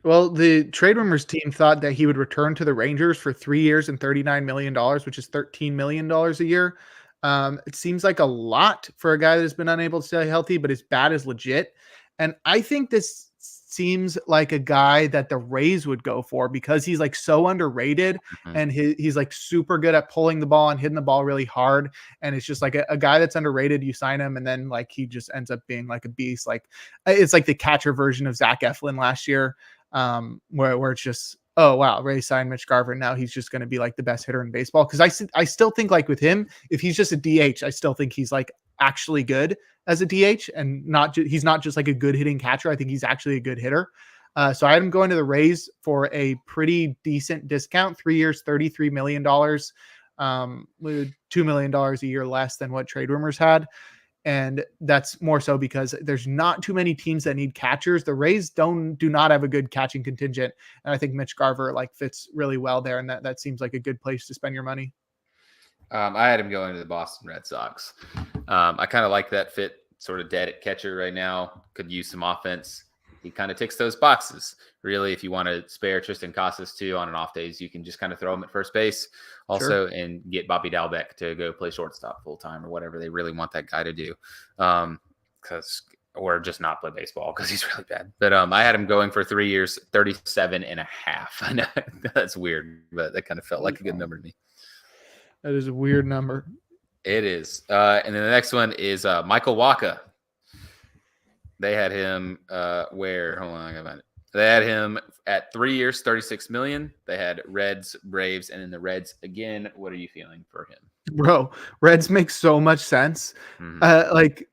Well, the trade rumors team thought that he would return to the Rangers for 3 years and $39 million, which is $13 million a year. It seems like a lot for a guy that has been unable to stay healthy, but his bat is legit. And I think this seems like a guy that the Rays would go for because he's like so underrated and he's like super good at pulling the ball and hitting the ball really hard. And it's just like a guy that's underrated. You sign him and then like he just ends up being like a beast. Like it's like the catcher version of Zach Eflin last year, where it's just, oh wow, Ray signed Mitch Garver. Now he's just going to be like the best hitter in baseball. Because I still think like with him, if he's just a DH, I still think he's like actually good as a DH and he's not just like a good hitting catcher. I think he's actually a good hitter. So I had him going to the Rays for a pretty decent discount, 3 years, $33 million, with $2 million a year less than what trade rumors had. And that's more so because there's not too many teams that need catchers. The Rays do not have a good catching contingent. And I think Mitch Garver like fits really well there. And that seems like a good place to spend your money. I had him going to the Boston Red Sox. I kind of like that fit, sort of dead at catcher right now. Could use some offense. He kind of ticks those boxes. Really, if you want to spare Tristan Casas too on an off days, you can just kind of throw him at first base also and get Bobby Dalbec to go play shortstop full time or whatever they really want that guy to do. Or just not play baseball because he's really bad. But I had him going for 3 years, 37.5. I know that's weird, but that kind of felt like a good number to me. That is a weird number. It is. And then the next one is Michael Wacha. They had him where? Hold on, I gotta find it. They had him at 3 years, $36 million. They had Reds, Braves, and then the Reds again. What are you feeling for him? Bro, Reds make so much sense. Like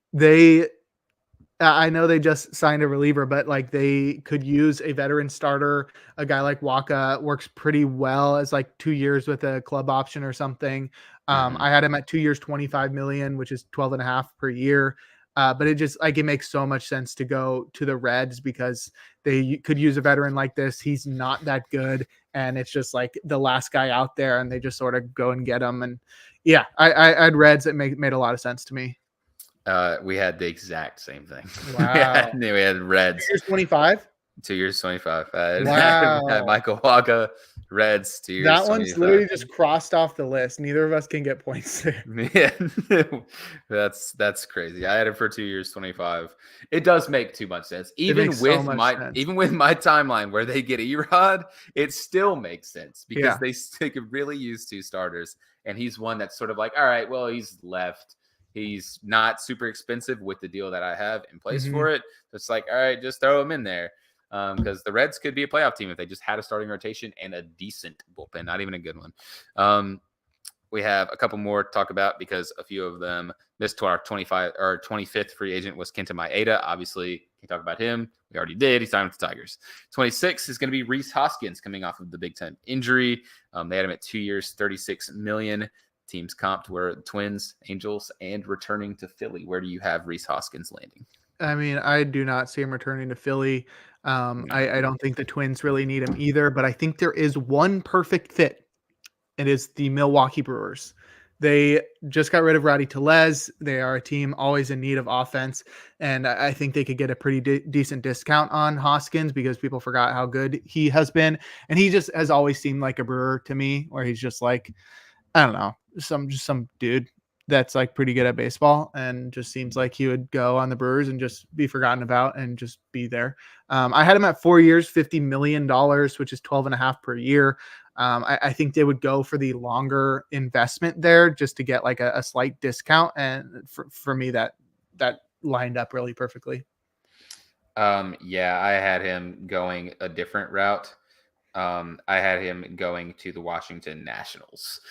I know they just signed a reliever, but like they could use a veteran starter. A guy like Wacha works pretty well as like 2 years with a club option or something. I had him at 2 years, 25 million, which is 12.5 per year. But it just like it makes so much sense to go to the Reds because they could use a veteran like this. He's not that good, and it's just like the last guy out there, and they just sort of go and get him. And yeah, I had Reds. It made a lot of sense to me. We had the exact same thing. Wow. we had Reds. 2 years, 25. 2 years, 25. Wow. Michael Wacha, Reds, 2 years. That one's literally just crossed off the list. Neither of us can get points there. Yeah, that's crazy. I had it for 2 years, 25. It does make too much sense. Even with my timeline where they get Erod, it still makes sense because they could really use 2 starters, and he's one that's sort of like, all right, well, he's left. He's not super expensive with the deal that I have in place for it. It's like, all right, just throw him in there. Because the Reds could be a playoff team if they just had a starting rotation and a decent bullpen, not even a good one. We have a couple more to talk about because a few of them missed. To our 25th free agent was Kenta Maeda. Obviously, can talk about him. We already did. He signed with the Tigers. 26 is going to be Rhys Hoskins coming off of the Big Ten injury. They had him at 2 years, $36 million. Teams comped were the Twins, Angels, and returning to Philly. Where do you have Rhys Hoskins landing? I mean, I do not see him returning to Philly. I don't think the Twins really need him either, but I think there is one perfect fit. It is the Milwaukee Brewers. They just got rid of Rowdy Tellez. They are a team always in need of offense, and I think they could get a pretty decent discount on Hoskins because people forgot how good he has been, and he just has always seemed like a Brewer to me, where he's just like, I don't know, some dude. that's like pretty good at baseball, and just seems like he would go on the Brewers and just be forgotten about and just be there. I had him at 4 years, $50 million, which is 12 and a half per year. I think they would go for the longer investment there just to get like a slight discount. And for me, that lined up really perfectly. Yeah, I had him going a different route. I had him going to the Washington Nationals.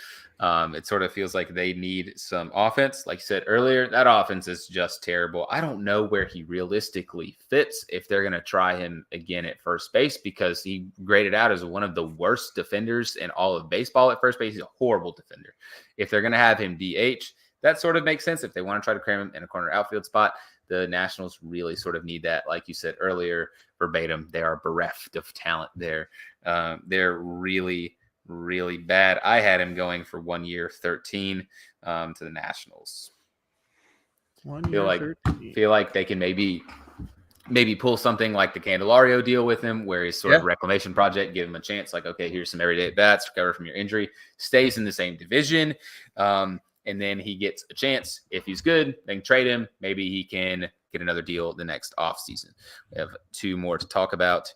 It sort of feels like they need some offense. Like you said earlier, that offense is just terrible. I don't know where he realistically fits if they're going to try him again at first base, because he graded out as one of the worst defenders in all of baseball at first base. He's a horrible defender. If they're going to have him DH, that sort of makes sense. If they want to try to cram him in a corner outfield spot, the Nationals really sort of need that. Like you said earlier, verbatim, they are bereft of talent there. They're really, really bad. I had him going for 1 year, 13 to the Nationals. 1 year, 13. Feel like they can maybe pull something like the Candelario deal with him, where he's sort of reclamation project, give him a chance. Like, okay, here's some everyday at bats, recover from your injury, stays in the same division. And then he gets a chance. If he's good, they can trade him. Maybe he can get another deal the next offseason. We have 2 more to talk about.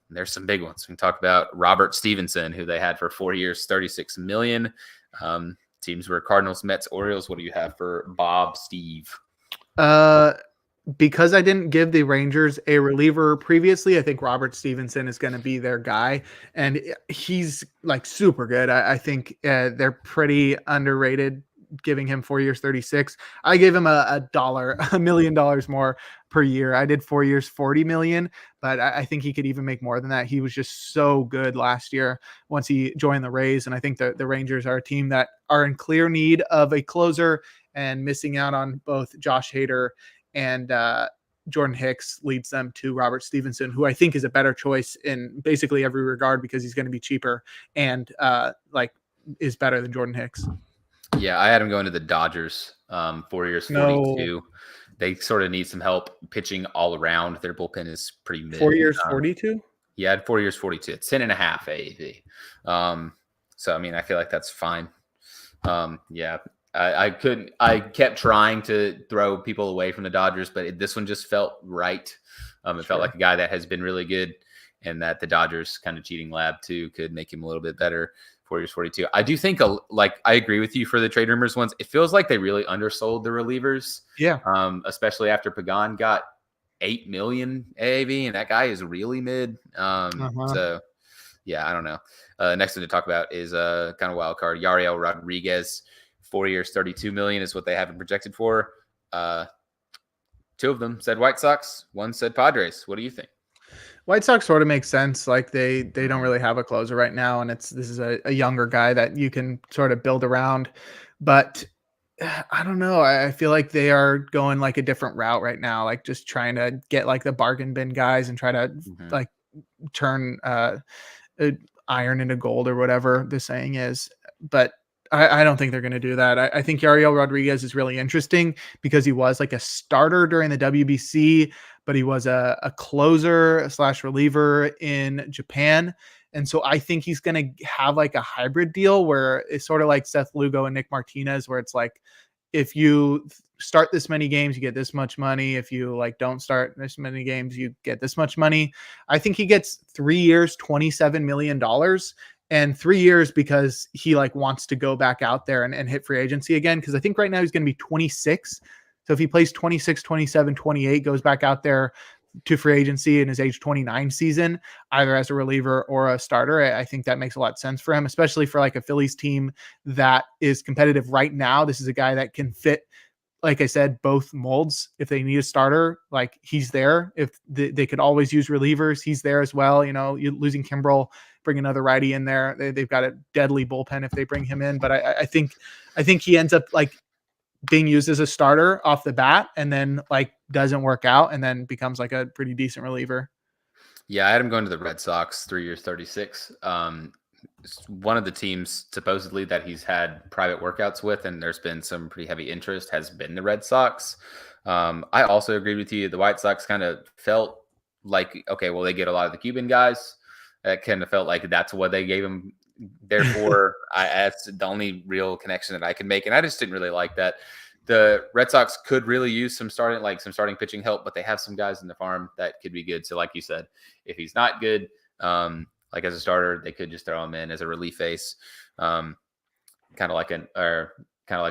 There's some big ones. We can talk about Robert Stevenson, who they had for 4 years, $36 million. Teams were Cardinals, Mets, Orioles. What do you have for Bob Steve? Because I didn't give the Rangers a reliever previously, I think Robert Stevenson is going to be their guy, and he's like super good. I think they're pretty underrated, giving him 4 years, 36. I gave him $1 million more per year. I did 4 years, 40 million, but I think he could even make more than that. He was just so good last year once he joined the Rays. And I think the Rangers are a team that are in clear need of a closer, and missing out on both Josh Hader and Jordan Hicks leads them to Robert Stevenson, who I think is a better choice in basically every regard, because he's going to be cheaper and is better than Jordan Hicks. Yeah, I had him going to the Dodgers. 4 years, 42. No. They sort of need some help pitching all around. Their bullpen is pretty mid. 4 years, 42? Yeah, I had 4 years, 42. It's 10.5 AAV. So, I mean, I feel like that's fine. Yeah, I kept trying to throw people away from the Dodgers, but this one just felt right. It felt like a guy that has been really good, and that the Dodgers kind of cheating lab too could make him a little bit better. 4 years, 42. I do think I agree with you for the trade rumors ones. It feels like they really undersold the relievers. Yeah. Especially after Pagan got 8 million AAV, and that guy is really mid. So yeah, I don't know. Next one to talk about is kind of wild card. Yariel Rodriguez, 4 years, 32 million is what they have him projected for. 2 of them said White Sox, 1 said Padres. What do you think? White Sox sort of makes sense. Like they don't really have a closer right now, and this is a younger guy that you can sort of build around. But I don't know. I feel like they are going like a different route right now, like just trying to get like the bargain bin guys and try to like turn iron into gold, or whatever the saying is. But I don't think they're going to do that. I think Yariel Rodriguez is really interesting because he was like a starter during the WBC, but he was a closer / reliever in Japan. And so I think he's going to have like a hybrid deal where it's sort of like Seth Lugo and Nick Martinez, where it's like, if you start this many games, you get this much money. If you like don't start this many games, you get this much money. I think he gets 3 years, $27 million. And 3 years because he like wants to go back out there and hit free agency again. Because I think right now he's going to be 26. So if he plays 26, 27, 28, goes back out there to free agency in his age 29 season, either as a reliever or a starter, I think that makes a lot of sense for him, especially for like a Phillies team that is competitive right now. This is a guy that can fit, like I said, both molds. If they need a starter, like he's there. If they could always use relievers, he's there as well. You know, you're losing Kimbrel, bring another righty in there. They've got a deadly bullpen if they bring him in. But I think he ends up like being used as a starter off the bat, and then like doesn't work out, and then becomes like a pretty decent reliever. Yeah, I had him going to the Red Sox, 3 years, 36. One of the teams supposedly that he's had private workouts with, and there's been some pretty heavy interest, has been the Red Sox. I also agreed with you. The White Sox kind of felt like, okay, well, they get a lot of the Cuban guys. It kind of felt like that's what they gave him Therefore, that's the only real connection that I can make, and I just didn't really like that. The Red Sox could really use some starting pitching help, but they have some guys in the farm that could be good. So, like you said, if he's not good, like as a starter, they could just throw him in as a relief ace, kind of like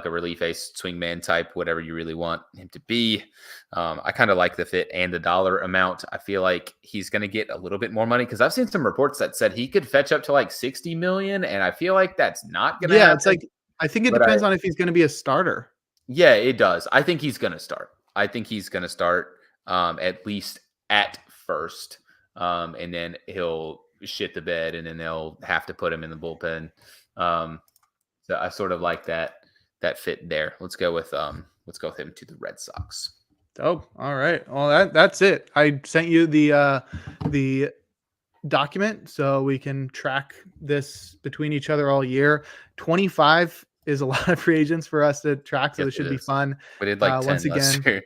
a relief ace, swingman type, whatever you really want him to be. I kind of like the fit and the dollar amount. I feel like he's going to get a little bit more money because I've seen some reports that said he could fetch up to like 60 million, and I feel like that's not going to happen. It's like I think it depends on if he's going to be a starter. Yeah, it does. I think he's going to start. At least at first, and then he'll shit the bed, and then they'll have to put him in the bullpen. So I sort of like that fit there. Let's go with him to the Red Sox. Oh, all right. Well, that's it. I sent you the document so we can track this between each other all year. 25 is a lot of free agents for us to track, so this should be fun. We did like 10 once again. last year.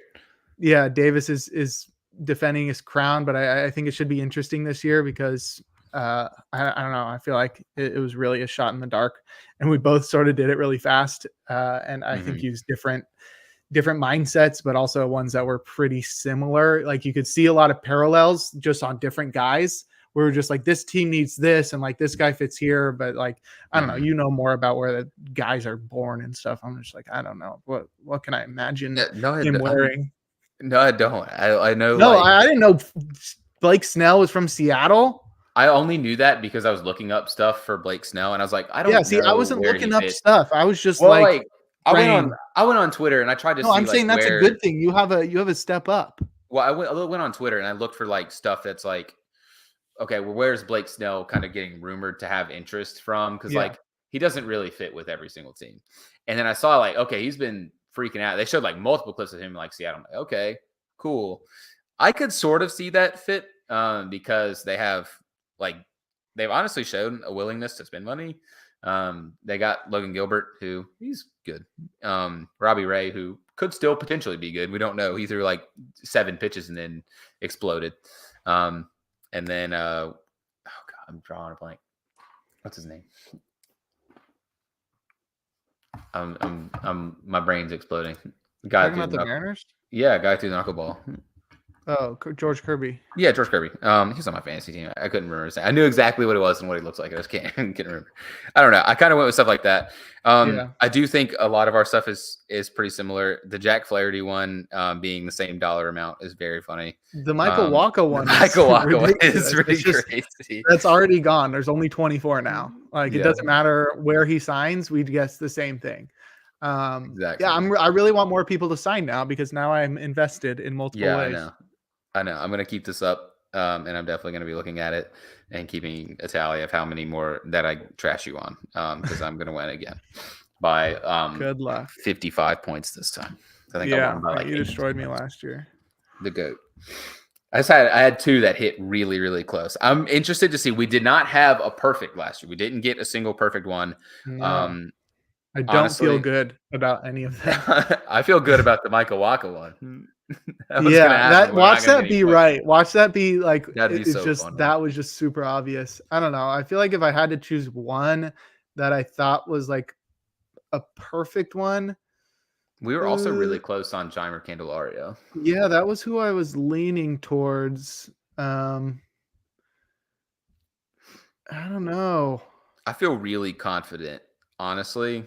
Yeah, Davis is defending his crown, but I think it should be interesting this year because I don't know. I feel like it was really a shot in the dark, and we both sort of did it really fast. And I think used different mindsets, but also ones that were pretty similar. Like you could see a lot of parallels just on different guys. We were just like, this team needs this, and like this guy fits here. But like, I don't know, you know more about where the guys are born and stuff. I'm just like, I don't know. What can I imagine him wearing? No, I don't. I know. No, I didn't know Blake Snell was from Seattle. I only knew that because I was looking up stuff for Blake Snell, and I was like, I don't. Yeah, see, I wasn't looking up stuff. I was just I went on Twitter and I tried to. No, I'm saying that's a good thing. You have a step up. Well, I went on Twitter and I looked for like stuff that's like, okay, well, where's Blake Snell kind of getting rumored to have interest from? Because like he doesn't really fit with every single team. And then I saw like, okay, he's been freaking out. They showed like multiple clips of him like Seattle. I'm like, okay, cool. I could sort of see that fit because they've honestly shown a willingness to spend money. They got Logan Gilbert, who he's good. Robbie Ray, who could still potentially be good. We don't know. He threw like 7 pitches and then exploded. And then, oh God, I'm drawing a blank. What's his name? My brain's exploding. Guy talking about the Mariners? Yeah, guy threw the knuckleball. Oh, George Kirby. Yeah, George Kirby. He's on my fantasy team. I couldn't remember his name. I knew exactly what it was and what he looks like. I just can't remember. I don't know. I kind of went with stuff like that. I do think a lot of our stuff is pretty similar. The Jack Flaherty one being the same dollar amount is very funny. The Michael Wacha one. Michael Wacha one is really crazy. That's already gone. There's only 24 now. Like it doesn't matter where he signs. We'd guess the same thing. Exactly. Yeah, I really want more people to sign now because now I'm invested in multiple ways. I know. I'm going to keep this up, and I'm definitely going to be looking at it and keeping a tally of how many more that I trash you on, because I'm going to win again by good luck 55 points this time. I think I won by like you destroyed me last year. The GOAT. I had 2 that hit really, really close. I'm interested to see. We did not have a perfect last year. We didn't get a single perfect one. No. I don't feel good about any of that. I feel good about the Michael Wacha one. Watch that be right. Watch that be like it's so just fun, that was just super obvious. I don't know. I feel like if I had to choose one that I thought was like a perfect one. We were also really close on Jeimer Candelario. Yeah, that was who I was leaning towards. I don't know. I feel really confident, honestly,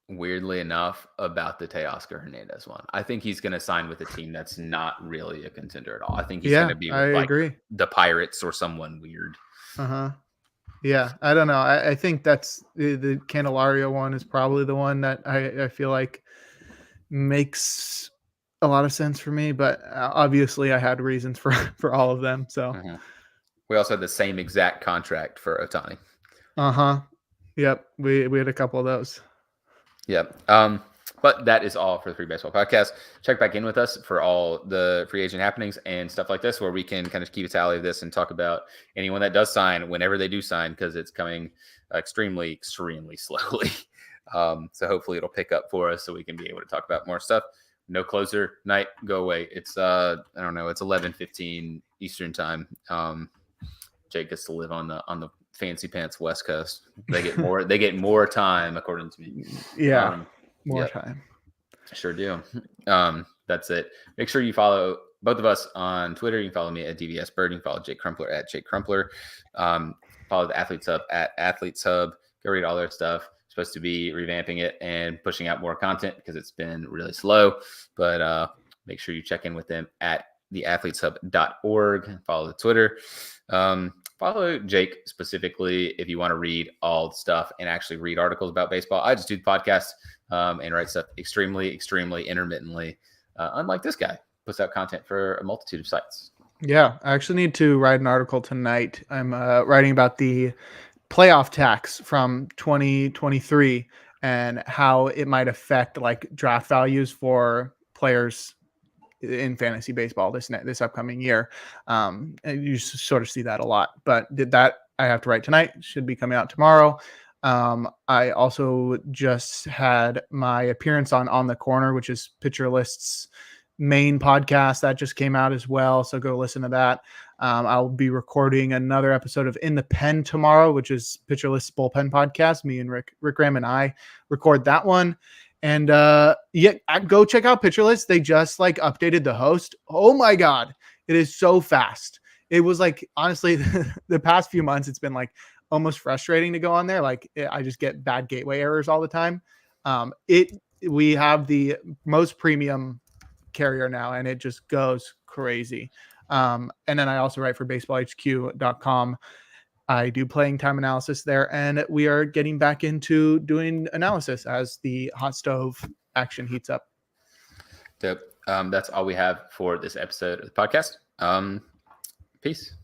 weirdly enough, about the Teoscar Hernandez one. I think he's going to sign with a team that's not really a contender at all. I think he's going to be with the Pirates or someone weird. Yeah, I don't know. I think that's the Candelario one is probably the one that I feel like makes a lot of sense for me, but obviously I had reasons for all of them. So we also had the same exact contract for Ohtani. Yep. We had a couple of those. Yep. But that is all for the Free Baseball Podcast. Check back in with us for all the free agent happenings and stuff like this, where we can kind of keep a tally of this and talk about anyone that does sign whenever they do sign, because it's coming extremely, extremely slowly. So hopefully it'll pick up for us so we can be able to talk about more stuff. No closer night, go away. It's I don't know, it's 11:15 Eastern time. Jake gets to live on the fancy pants West Coast. They get more. They get more time, according to me. Yeah, more yep. time. Sure do. That's it. Make sure you follow both of us on Twitter. You can follow me at DVS Bird. You can follow Jake Crumpler at Jake Crumpler. Follow the Athletes Hub at Athletes Hub. Go read all their stuff. Supposed to be revamping it and pushing out more content because it's been really slow. But make sure you check in with them at theathleteshub.org. Follow the Twitter. Follow Jake specifically if you want to read all the stuff and actually read articles about baseball. I just do the podcast and write stuff extremely intermittently. Unlike this guy, puts out content for a multitude of sites. Yeah, I actually need to write an article tonight. I'm writing about the playoff tax from 2023 and how it might affect like draft values for players in fantasy baseball this upcoming year. And you sort of see that a lot, but that I have to write tonight. Should be coming out tomorrow. I also just had my appearance on the Corner, which is Pitcher List's main podcast that just came out as well. So go listen to that. I'll be recording another episode of In the Pen tomorrow, which is Pitcher List's bullpen podcast. Me and Rick Graham and I record that one. And go check out Pitcher List. They just like updated the host. Oh my God. It is so fast. It was like, honestly, the past few months, it's been like almost frustrating to go on there. Like I just get bad gateway errors all the time. We have the most premium carrier now and it just goes crazy. And then I also write for baseballhq.com. I do playing time analysis there, and we are getting back into doing analysis as the hot stove action heats up. Dope. That's all we have for this episode of the podcast. Peace.